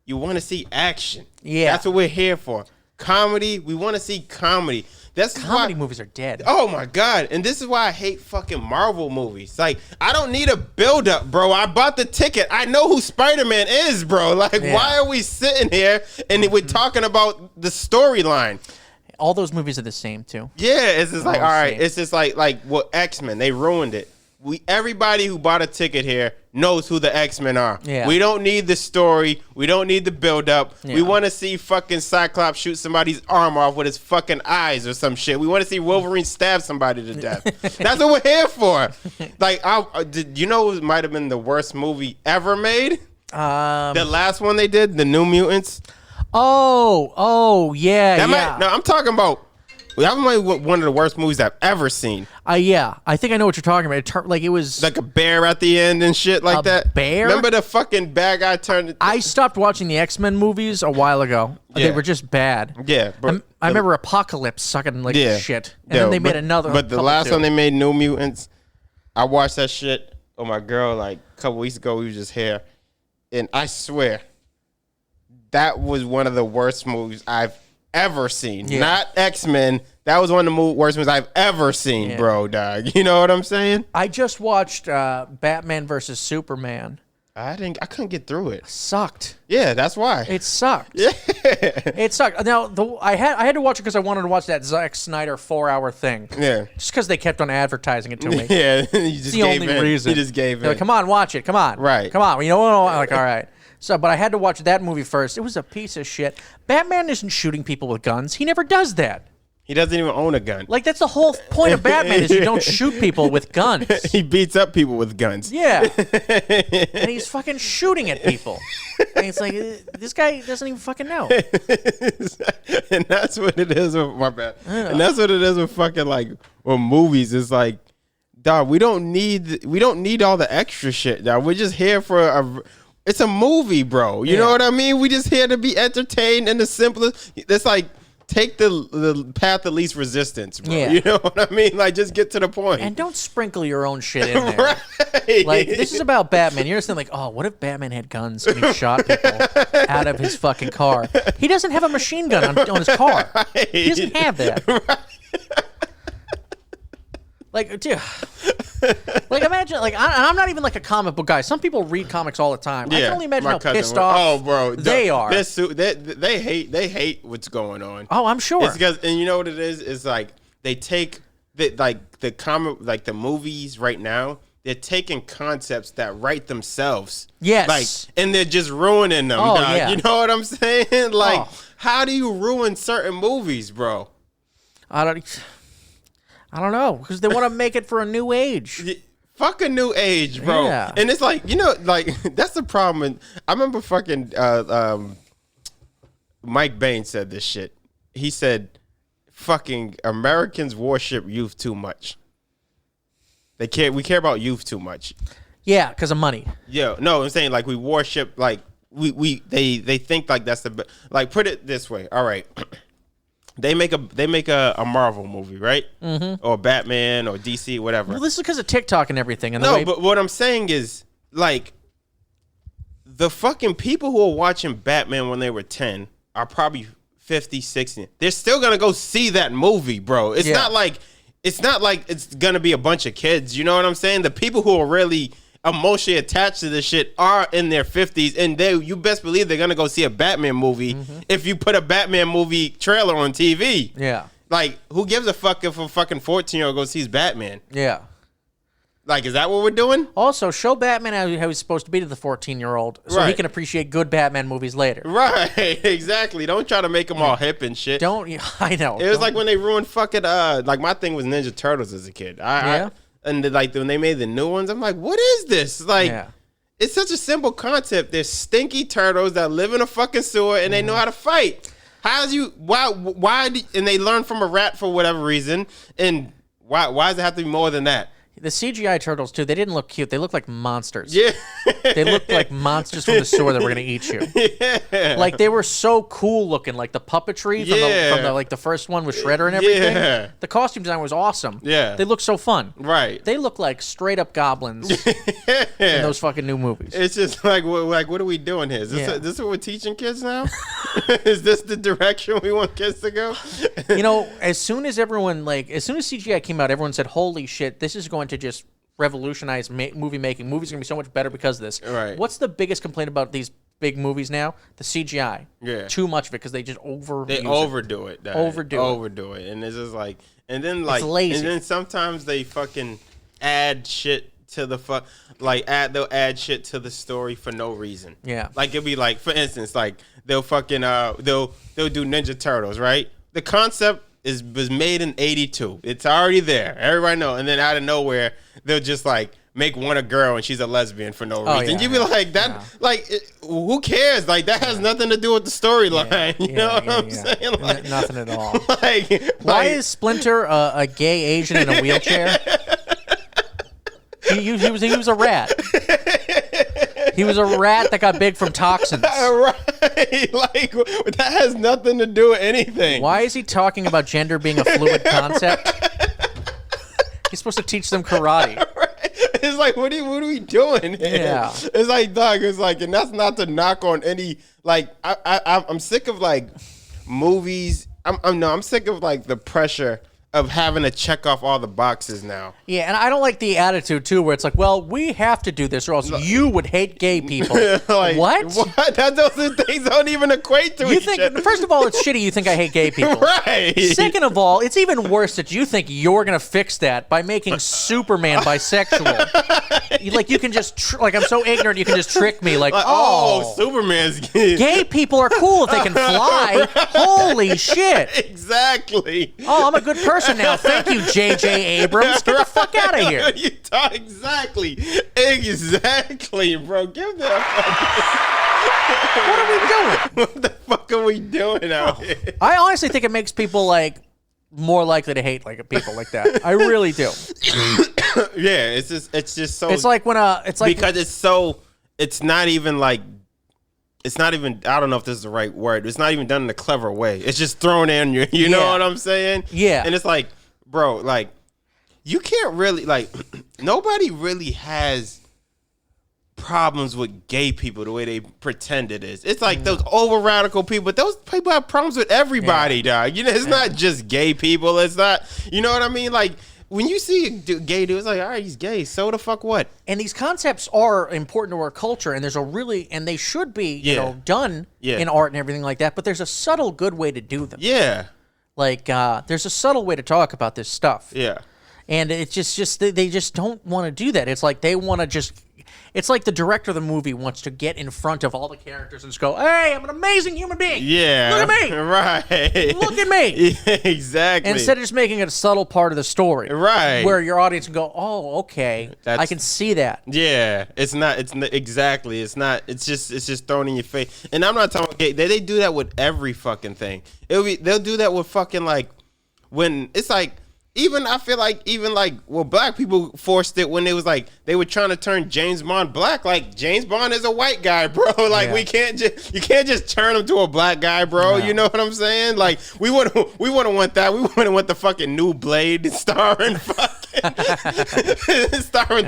you want to see action. Yeah, that's what we're here for. Comedy, we want to see comedy. That's comedy movies are dead. Oh my god! And this is why I hate fucking Marvel movies. Like I don't need a build up, bro. I bought the ticket. I know who Spider-Man is, bro. Like why are we sitting here and we're talking about the storyline? All those movies are the same too. Yeah, it's just like all right. It's just like what X-Men. They ruined it. Everybody who bought a ticket here knows who the X-Men are. Yeah. We don't need the story. We don't need the build-up. Yeah. We want to see fucking Cyclops shoot somebody's arm off with his fucking eyes or some shit. We want to see Wolverine stab somebody to death. That's what we're here for. Like, did you know it might have been the worst movie ever made? The last one they did, The New Mutants. Oh, yeah, No, I'm talking about. That might be one of the worst movies I've ever seen. Yeah, I think I know what you're talking about. Like it was like a bear at the end and shit like that. Bear? Remember the fucking bad guy turned? I stopped watching the X-Men movies a while ago. Yeah. They were just bad. Yeah, but I remember Apocalypse sucking like shit, and then they made another. But the last one they made, New Mutants, I watched that shit with my girl like a couple weeks ago. We was just here, and I swear that was one of the worst movies I've ever seen. Yeah. Not X-Men. That was one of the worst movies I've ever seen, bro, dog. You know what I'm saying? I just watched Batman versus Superman. I couldn't get through it. Sucked. Yeah, that's why. It sucked. Yeah. It sucked. Now I had to watch it because I wanted to watch that Zack Snyder 4-hour thing. Yeah. Just because they kept on advertising it to me. Yeah. You just it's the only reason. You just gave They're it. like, come on, watch it. Come on. Right. Come on. You know what? I'm like, all right. So, but I had to watch that movie first. It was a piece of shit. Batman isn't shooting people with guns. He never does that. He doesn't even own a gun. Like, that's the whole point of Batman is you don't shoot people with guns. He beats up people with guns. Yeah. And he's fucking shooting at people. And it's like, this guy doesn't even fucking know. And that's what it is with, my bad. And that's what it is with fucking like, with movies. It's like, dog, we don't need all the extra shit, dog. We're just here for it's a movie, bro. You know what I mean? We just here to be entertained and the simplest. It's like, take the path of least resistance, bro. Yeah. You know what I mean? Like, just get to the point. And don't sprinkle your own shit in there. Right. Like, this is about Batman. You're just thinking, like, oh, what if Batman had guns and he shot people out of his fucking car? He doesn't have a machine gun on his car. Right. He doesn't have that. Right. Like, dude. Like, imagine, like, I'm not even like a comic book guy. Some people read comics all the time. I can only imagine my how cousin pissed was. off Oh, bro, they are. They hate what's going on. Oh, I'm sure. It's because, and you know what it is? It's like they take the comic, like the movies right now. They're taking concepts that write themselves. Yes. Like, and they're just ruining them. Oh, dog. yeah. You know what I'm saying? Like, how do you ruin certain movies, bro? I don't know, because they want to make it for a new age. Fuck a new age, bro. Yeah. And it's like, you know, like, that's the problem. And I remember fucking Mike Bain said this shit. He said, fucking Americans worship youth too much. We care about youth too much. Yeah, because of money. Yeah, no, I'm saying like we worship, like they think like that's the, like, put it this way. All right. They make a Marvel movie, right? Mm-hmm. Or Batman or DC, whatever. Well, this is because of TikTok and everything. And but what I'm saying is, like, the fucking people who are watching Batman when they were 10 are probably 50, 60. They're still gonna go see that movie, bro. It's not like it's gonna be a bunch of kids. You know what I'm saying? The people who are really emotionally attached to this shit are in their 50s, and you best believe they're gonna go see a Batman movie if you put a Batman movie trailer on TV. Yeah. Like, who gives a fuck if a fucking 14-year-old goes sees Batman? Yeah. Like, is that what we're doing? Also, show Batman how he's supposed to be to the 14-year-old, so he can appreciate good Batman movies later. Right, exactly. Don't try to make him all hip and shit. I know. It was like when they ruined fucking like my thing was Ninja Turtles as a kid. And like when they made the new ones, I'm like, what is this? Like, it's such a simple concept. There's stinky turtles that live in a fucking sewer and they know how to fight. And they learn from a rat for whatever reason. And why does it have to be more than that? The CGI turtles, too, they didn't look cute. They looked like monsters. Yeah. They looked like monsters from the sewer that were going to eat you. Yeah. Like, they were so cool looking. Like, the puppetry from the like the first one with Shredder and everything. Yeah. The costume design was awesome. Yeah. They looked so fun. Right. They look like straight-up goblins in those fucking new movies. It's just like what are we doing here? Is this what we're teaching kids now? Is this the direction we want kids to go? You know, as soon as CGI came out, everyone said, holy shit, this is going to just revolutionize movie making. Movies are going to be so much better because of this. Right. What's the biggest complaint about these big movies now? The CGI. Yeah. Too much of it because they just overdo it. Overdo it. And it's just like, and then like, it's lazy. And then sometimes they fucking add shit to the they'll add shit to the story for no reason. Yeah. Like it'll be like, for instance, like they'll fucking they'll do Ninja Turtles, right? The concept was made in 82. It's already there. Everybody know. And then out of nowhere, they'll just like make one a girl and she's a lesbian for no reason. Yeah, You'd be like, who cares? Like that has nothing to do with the storyline. You know what I'm saying? Like, nothing at all. Why is Splinter a gay Asian in a wheelchair? He was a rat. He was a rat that got big from toxins. Right. Like, that has nothing to do with anything. Why is he talking about gender being a fluid concept? He's supposed to teach them karate. Right. It's like, what are we doing here? Yeah. It's like, dog, it's like, and that's not to knock on any, like, I'm sick of, like, movies. I'm sick of, like, the pressure of having to check off all the boxes now. Yeah, and I don't like the attitude, too, where it's like, well, we have to do this or else you would hate gay people. Like, what? Those things don't even equate to each other. First of all, it's shitty you think I hate gay people. Right. Second of all, it's even worse that you think you're going to fix that by making Superman bisexual. Like, you can just, I'm so ignorant, you can just trick me. Like, oh, Superman's gay. Gay people are cool if they can fly. Holy shit. Exactly. Oh, I'm a good person now. Thank you, J.J. Abrams. Get the fuck out of here. Exactly, bro. Give that. What are we doing? What the fuck are we doing out here? I honestly think it makes people more likely to hate people like that. I really do. Yeah, it's just so. It's like because it's not even like. It's not even, I don't know if this is the right word. It's not even done in a clever way. It's just thrown in you know what I'm saying? Yeah. And it's like, bro, like, you can't really, like, nobody really has problems with gay people the way they pretend it is. It's like those over radical people, but those people have problems with everybody, dog. You know, it's not just gay people. It's not, you know what I mean? Like, when you see a gay dude, it's like, all right, he's gay. So the fuck what? And these concepts are important to our culture, and and they should be, done in art and everything like that. But there's a subtle good way to do them. Yeah. Like, there's a subtle way to talk about this stuff. Yeah. And it's just they just don't want to do that. It's like they want to just. It's like the director of the movie wants to get in front of all the characters and just go, hey, I'm an amazing human being. Yeah. Look at me. Right. Look at me. Yeah, exactly. Instead of just making it a subtle part of the story. Right. Where your audience can go, oh, okay. I can see that. Yeah. It's just thrown in your face. And I'm not talking about gay. They do that with every fucking thing. They'll do that with fucking when it's like, I feel like black people forced it when it was like they were trying to turn James Bond black. Like, James Bond is a white guy, bro. Like, you can't just turn him to a black guy, bro. No. You know what I'm saying? Like, we wouldn't want that. We wouldn't want the fucking new Blade starring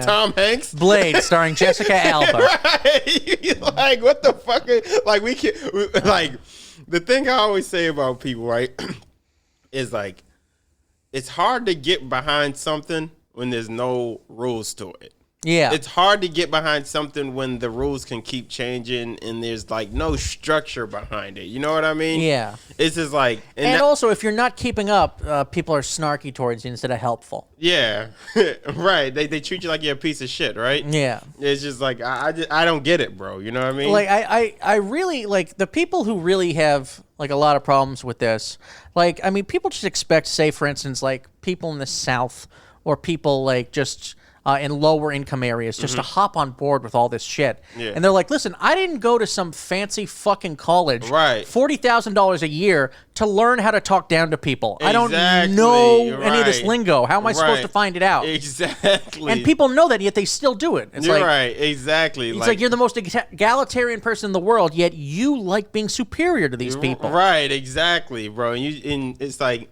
Tom Hanks. Blade starring Jessica Alba. Right? Like, what the fuck? Like, the thing I always say about people, right, is like, it's hard to get behind something when there's no rules to it. Yeah. It's hard to get behind something when the rules can keep changing and there's like no structure behind it. You know what I mean? Yeah. It's just like... And also, if you're not keeping up, people are snarky towards you instead of helpful. Yeah. Right. They treat you like you're a piece of shit, right? Yeah. It's just like, I don't get it, bro. You know what I mean? Like, I really, like, the people who really have, like, a lot of problems with this, like, I mean, people just expect, say, for instance, like, people in the South or people, like, just... in lower income areas, just to hop on board with all this shit. Yeah. And they're like, listen, I didn't go to some fancy fucking college, Right. $40,000 a year to learn how to talk down to people. I don't Exactly, know any of this right. lingo. How am I supposed Right. to find it out? Exactly. And people know that, yet they still do it. It's You're like, right. Exactly. It's like you're the most egalitarian person in the world, yet you like being superior to these people. Right. Exactly, bro. And it's like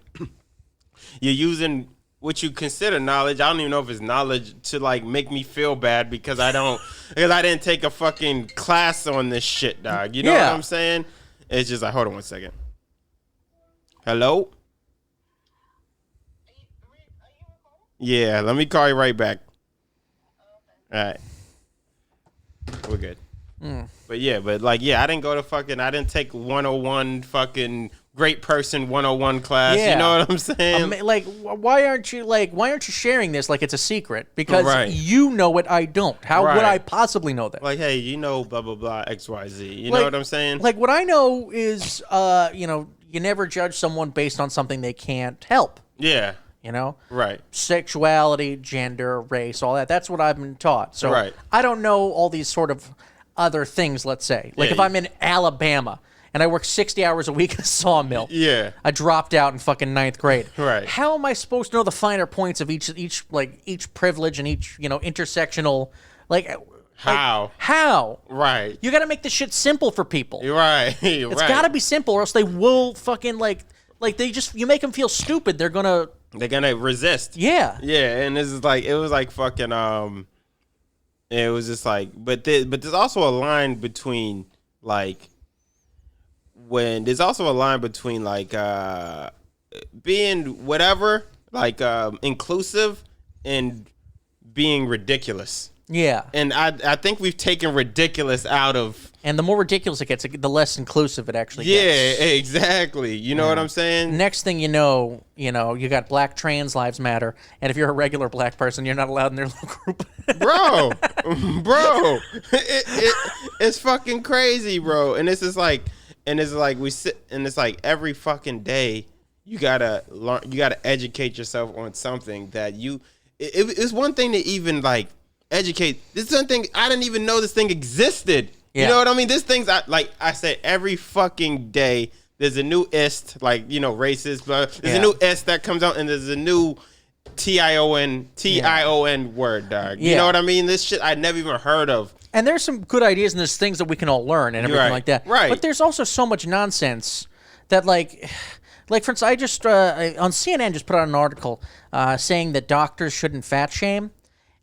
you're using what you consider knowledge. I don't even know if it's knowledge to like make me feel bad because I didn't take a fucking class on this shit, dog. You know what I'm saying? It's just like, hold on one second. Hello? Yeah, let me call you right back. All right. We're good. But I didn't go to I didn't take 101 fucking great person 101 class. Yeah. You know what I'm saying? Why aren't you sharing this like it's a secret? Because Right. you know it, I don't. How would Right. I possibly know that? Like, hey, you know, blah, blah, blah, XYZ. You know what I'm saying? Like, what I know is, you never judge someone based on something they can't help. Yeah. You know? Right. Sexuality, gender, race, all that. That's what I've been taught. So Right. I don't know all these sort of other things, let's say. Like, Yeah. if I'm in Alabama and I work 60 hours a week in a sawmill. Yeah. I dropped out in fucking ninth grade. Right. How am I supposed to know the finer points of each privilege and each, intersectional, How? How? Right. You got to make this shit simple for people. You're right. It's got to be simple, or else they will fucking you make them feel stupid. They're gonna resist. Yeah. Yeah, and this is like, it was like fucking it was just like, but there's also a line between like being whatever, like inclusive and being ridiculous. Yeah. And I think we've taken ridiculous out of. And the more ridiculous it gets, the less inclusive it actually Yeah, gets. exactly. You know what I'm saying? Next thing you know, you got Black Trans Lives Matter, and if you're a regular black person, you're not allowed in their little group. bro, it's fucking crazy, bro. And it's just like, we sit, and it's like every fucking day you gotta learn, you gotta educate yourself on something that it's one thing to even like educate. This is something I didn't even know this thing existed. Yeah. You know what I mean? This thing's I said every fucking day there's a new ist, racist, but there's a new ist that comes out, and there's a new Tion word, dog. You know what I mean? This shit I never even heard of. And there's some good ideas, and there's things that we can all learn and everything like that. Right. But there's also so much nonsense that, like for instance, I just on CNN just put out an article saying that doctors shouldn't fat shame,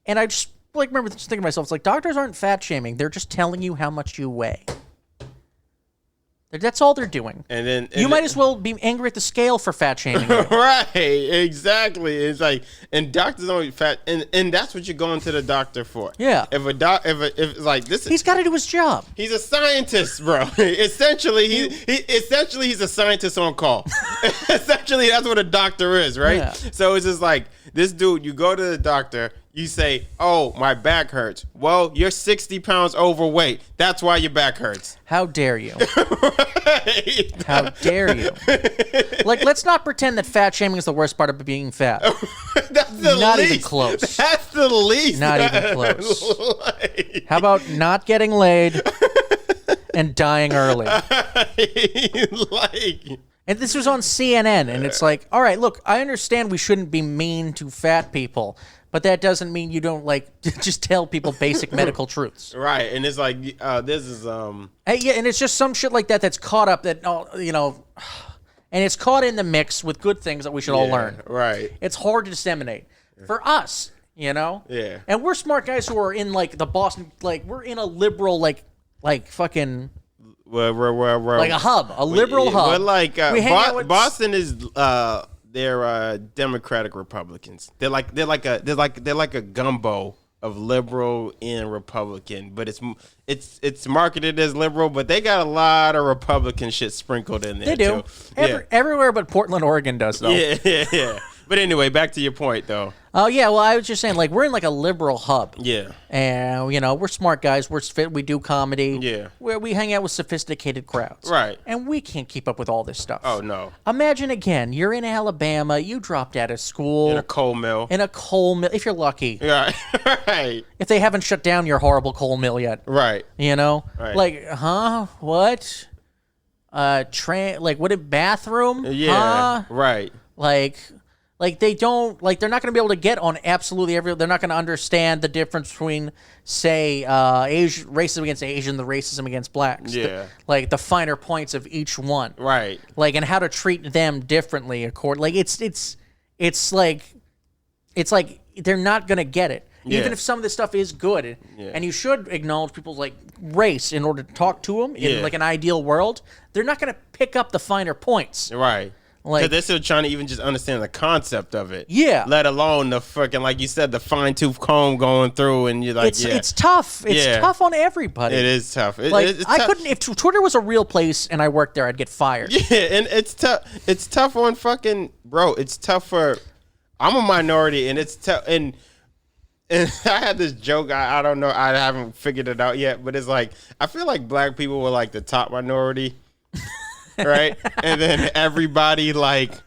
and I just remember just thinking to myself, it's like, doctors aren't fat shaming; they're just telling you how much you weigh. That's all they're doing. And you might as well be angry at the scale for fat shaming. Right, exactly. It's like, and doctors don't fat, and that's what you're going to the doctor for. Yeah. If like this, he's got to do his job. He's a scientist, bro. Essentially, he's a scientist on call. Essentially, that's what a doctor is, right? Yeah. So it's just like this dude. You go to the doctor. You say, "Oh, my back hurts." Well, you're 60 pounds overweight. That's why your back hurts. How dare you? Right. How dare you? Let's not pretend that fat shaming is the worst part of being fat. That's the not least. Even close. That's the least. Not even close. How about not getting laid and dying early? And this was on CNN, and it's like, all right, look, I understand we shouldn't be mean to fat people, but that doesn't mean you don't just tell people basic medical truths. Right, and it's like this is yeah, and it's just some shit like that that's caught up that and it's caught in the mix with good things that we should all learn. Right. It's hard to disseminate for us, Yeah. And we're smart guys who are in the Boston, we're in a liberal fucking. We're like a hub, a liberal hub. We're like we hang out with Boston is they're Democratic Republicans. They're like a gumbo of liberal and Republican, but it's marketed as liberal, but they got a lot of Republican shit sprinkled in there. They do. Too. Everywhere but Portland, Oregon does, though. Yeah. But anyway, back to your point, though. Oh, yeah, well, I was just saying, like, we're in, like, a liberal hub. Yeah. And, you know, we're smart guys. We do comedy. Yeah. We hang out with sophisticated crowds. Right. And we can't keep up with all this stuff. Oh, no. Imagine, again, you're in Alabama. You dropped out of school. In a coal mill. If you're lucky. Yeah. Right. If they haven't shut down your horrible coal mill yet. Right. You know? Right. Like, what? Bathroom? Yeah. Right. Like they don't, like they're not going to be able to get on absolutely they're not going to understand the difference between, say, racism against Asian, the racism against blacks. Yeah. The finer points of each one. Right. Like, and how to treat them differently. Like, it's like they're not going to get it. Yeah. Even if some of this stuff is good, and you should acknowledge people's, like, race in order to talk to them in, like, an ideal world, they're not going to pick up the finer points. Right. Because they're still trying to even just understand the concept of it. Yeah. Let alone the fucking, like you said, the fine-tooth comb going through, and you're like, It's tough. It's tough on everybody. It is tough. It's tough. If Twitter was a real place and I worked there, I'd get fired. Yeah, and it's tough. It's tough on fucking, bro. It's tough for, I'm a minority, and it's tough. And I had this joke. I don't know. I haven't figured it out yet, but it's like, I feel like black people were like the top minority. Right, and then everybody like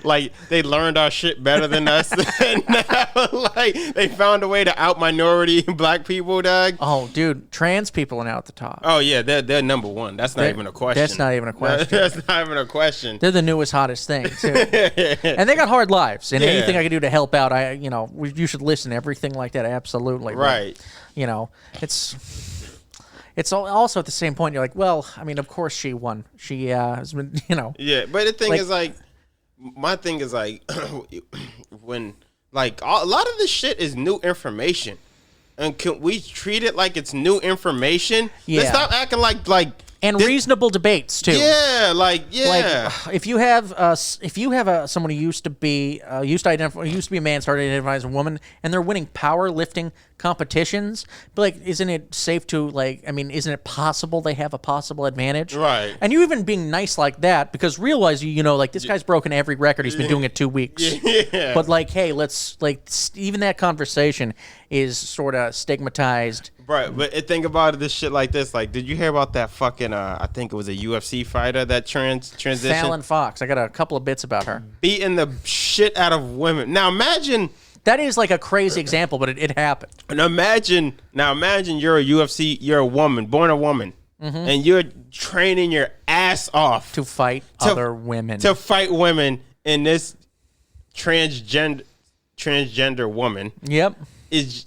they learned our shit better than us, and now like they found a way to out minority black people, dog. Oh, dude, trans people are now at the top. Oh yeah, they're number one. That's not even a question. That's not even a question. That's not even a question. They're the newest hottest thing too, and they got hard lives. And anything I can do to help out, you should listen. Everything like that, absolutely. Right. But, it's also at the same point, you're like, well, I mean, of course she won. She has been, Yeah, but the thing is, like, my thing is, like, when, like, a lot of this shit is new information. And can we treat it like it's new information? Yeah. Let's stop acting like and reasonable debates too. Yeah, Like if you have someone who used to be a man, started identifying as a woman, and they're winning powerlifting competitions, but like, isn't it safe to isn't it possible they have a possible advantage? Right. And you even being nice like that, because realize this guy's broken every record. He's been doing it 2 weeks. Yeah. But like, hey, let's even that conversation is sort of stigmatized. Right, but think about this shit like this. Like, did you hear about that fucking, I think it was a UFC fighter that transitioned? Fallon Fox. I got a couple of bits about her. Beating the shit out of women. Now imagine... That is like a crazy example, but it happened. And imagine you're you're a woman, born a woman, and you're training your ass off to fight other women. To fight women, and this transgender woman is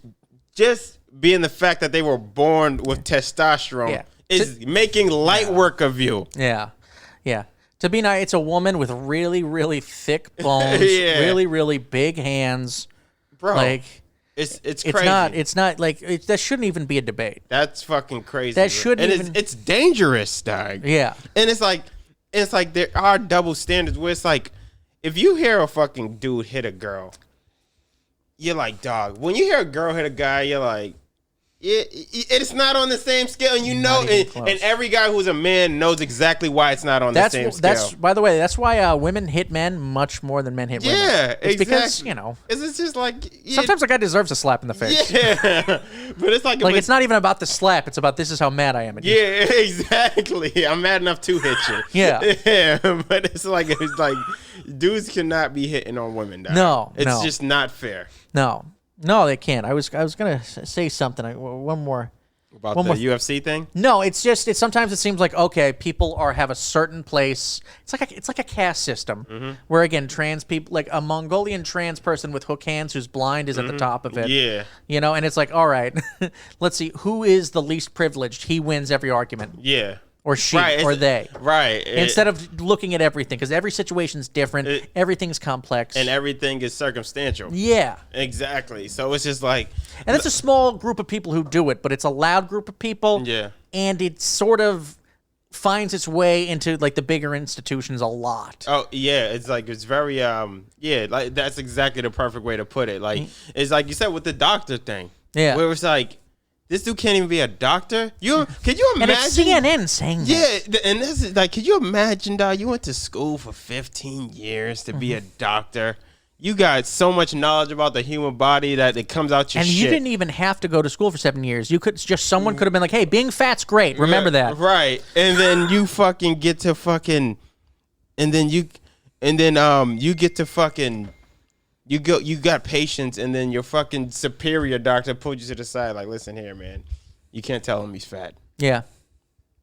just being the fact that they were born with testosterone is making light work of you. Yeah. To be nice, it's a woman with really, really thick bones, really, really big hands. Bro, like it's crazy. It's not like that shouldn't even be a debate. That's fucking crazy. That shouldn't even. It's dangerous, dog. Yeah. And it's like there are double standards where it's like, if you hear a fucking dude hit a girl, you're like, dog. When you hear a girl hit a guy, you're like, it's not on the same scale, and and every guy who's a man knows exactly why it's not on the same scale. By the way, that's why women hit men much more than men hit women. Yeah, it's exactly. Because it's just like sometimes a guy deserves a slap in the face. Yeah, but it's like it's not even about the slap; it's about this is how mad I am at you. Yeah, exactly. I'm mad enough to hit you. Yeah, but it's like dudes cannot be hitting on women. Dog. No, it's just not fair. No, they can't. I was gonna say something. One more about the UFC thing. No, it's sometimes it seems like people have a certain place. It's like a caste system where again trans people, like a Mongolian trans person with hook hands who's blind is at the top of it. Yeah, and it's like, all right, let's see who is the least privileged. He wins every argument. Yeah. Or she, or they. Right. Instead of looking at everything, because every situation's different, everything's complex. And everything is circumstantial. Yeah. Exactly. So it's just like... And it's a small group of people who do it, but it's a loud group of people. Yeah. And it sort of finds its way into, like, the bigger institutions a lot. Oh, yeah. It's like, it's very, like, that's exactly the perfect way to put it. Like, it's like you said with the doctor thing. Yeah. Where it's like, this dude can't even be a doctor. Can you imagine? And it's CNN saying that. Yeah, and this is like, could you imagine, dog? You went to school for 15 years to be a doctor. You got so much knowledge about the human body that it comes out your And shit. you didn't even have to go to school for 7 years. You could just someone could have been like, "Hey, being fat's great. Remember that." Right. And then you fucking get to fucking you get to fucking you got patients, and then your fucking superior doctor pulled you to the side like, "Listen here, man. You can't tell him he's fat." Yeah.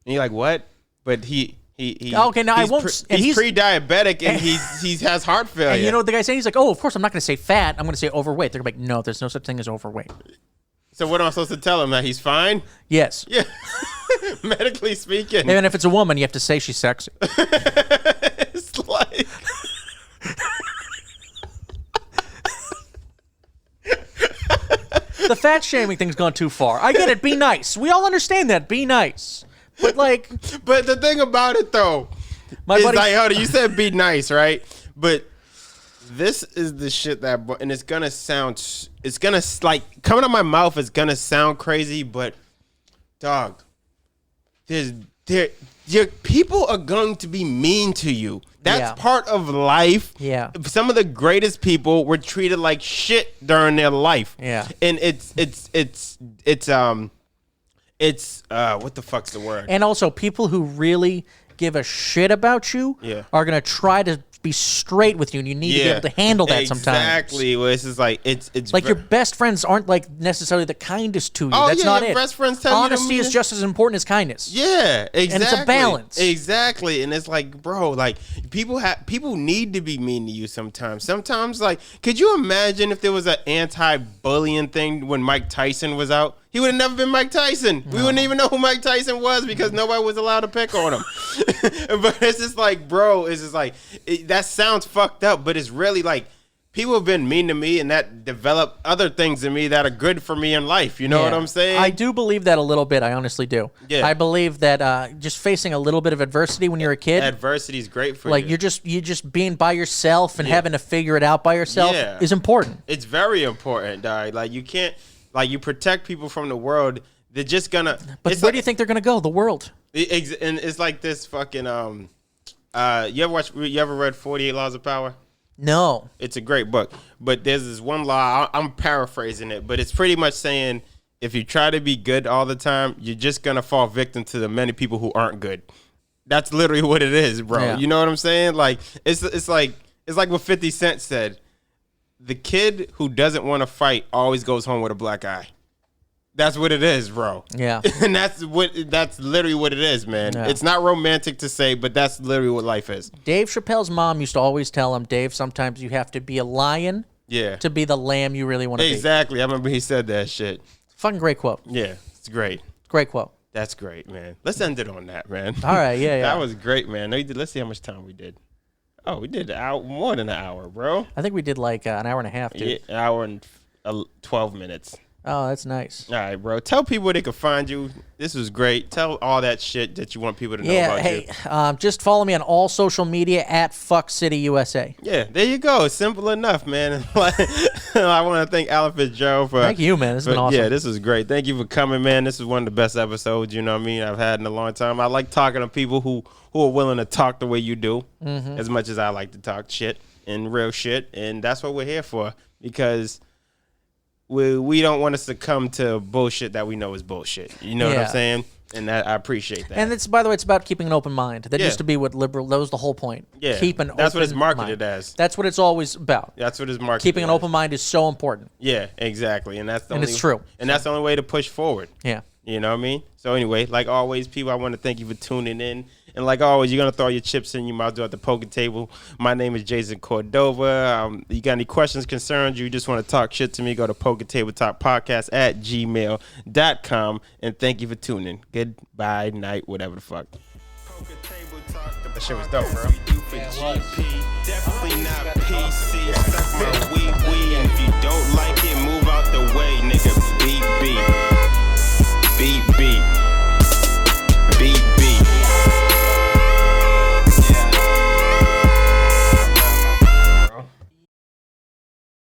And you're like, "What?" But he Okay, now I won't. He's pre-diabetic and he has heart failure. And you know what the guy's saying? He's like, "Oh, of course I'm not going to say fat. I'm going to say overweight." They're like, "No, there's no such thing as overweight." So what am I supposed to tell him, that he's fine? Yes. Yeah. Medically speaking. And if it's a woman, you have to say she's sexy. It's like The fat shaming thing's gone too far. I get it. Be nice. We all understand that. Be nice. But like, but the thing about it though, is like, hold on, you said be nice, right? But this is the shit that, and it's gonna like coming out my mouth is gonna sound crazy, but dog, people are going to be mean to you. That's part of life. Yeah. Some of the greatest people were treated like shit during their life. Yeah. And it's what the fuck's the word? And also, people who really give a shit about you are going to try to be straight with you, and you need to be able to handle that sometimes. Exactly. Well, it's just like it's like your best friends aren't like necessarily the kindest to you. Oh, That's yeah, not your it. best friends tell Honesty you is just as important as kindness. Yeah, exactly. And it's a balance. Exactly. And it's like, bro, like people need to be mean to you sometimes. Sometimes, like, could you imagine if there was an anti-bullying thing when Mike Tyson was out? He would have never been Mike Tyson. No. We wouldn't even know who Mike Tyson was because nobody was allowed to pick on him. But it's just like, bro, it's just like, that sounds fucked up, but it's really like, people have been mean to me, and that developed other things in me that are good for me in life. You know what I'm saying? I do believe that a little bit. I honestly do. Yeah. I believe that just facing a little bit of adversity when you're a kid. Adversity is great for like you. You're just being by yourself and having to figure it out by yourself is important. It's very important, dog. Like, you can't, like, you protect people from the world. They're just gonna. But where do you think they're gonna go? The world. And it's like this fucking you ever read 48 Laws of Power? No. It's a great book, but there's this one law, I'm paraphrasing it, but it's pretty much saying, if you try to be good all the time, you're just gonna fall victim to the many people who aren't good. That's literally what it is, bro. Yeah. You know what I'm saying? Like, it's like what 50 Cent said. The kid who doesn't want to fight always goes home with a black eye. That's what it is, bro. Yeah. And that's literally what it is, man. Yeah. It's not romantic to say, but that's literally what life is. Dave Chappelle's mom used to always tell him, Dave, sometimes you have to be a lion to be the lamb you really want to be. Exactly. I remember he said that shit. Fucking great quote. Yeah, it's great. Great quote. That's great, man. Let's end it on that, man. All right, yeah. That was great, man. Let's see how much time we did. Oh, we did more than an hour, bro. I think we did like an hour and a half, dude. Yeah, an hour and 12 minutes. Oh, that's nice. All right, bro. Tell people where they can find you. This was great. Tell all that shit that you want people to know about you. Just follow me on all social media at Fuck City USA. Yeah, there you go. Simple enough, man. I want to thank Alan Fitzgerald for. Thank you, man. This has been awesome. Yeah, this was great. Thank you for coming, man. This is one of the best episodes, you know what I mean, I've had in a long time. I like talking to people who are willing to talk the way you do, as much as I like to talk shit and real shit, and that's what we're here for, because we don't want to succumb to bullshit that we know is bullshit. You know what I'm saying? And I appreciate that. And it's, by the way, it's about keeping an open mind. That used to be what liberal. That was the whole point. Yeah, keep an. That's open what it's marketed mind. as. That's what it's always about. That's what it's marketed. Keeping an open mind is so important. Yeah, exactly, and that's the only, it's true. And that's the only way to push forward. Yeah. You know what I mean? So anyway, like always, people, I want to thank you for tuning in. And like always, you're going to throw your chips in your mouth at the poker table. My name is Jason Cordova. You got any questions, concerns, you just want to talk shit to me, go to pokertabletopodcast@gmail.com. And thank you for tuning. Goodbye, night, whatever the fuck. That shit was dope, bro. Definitely not PC. Suck my wee.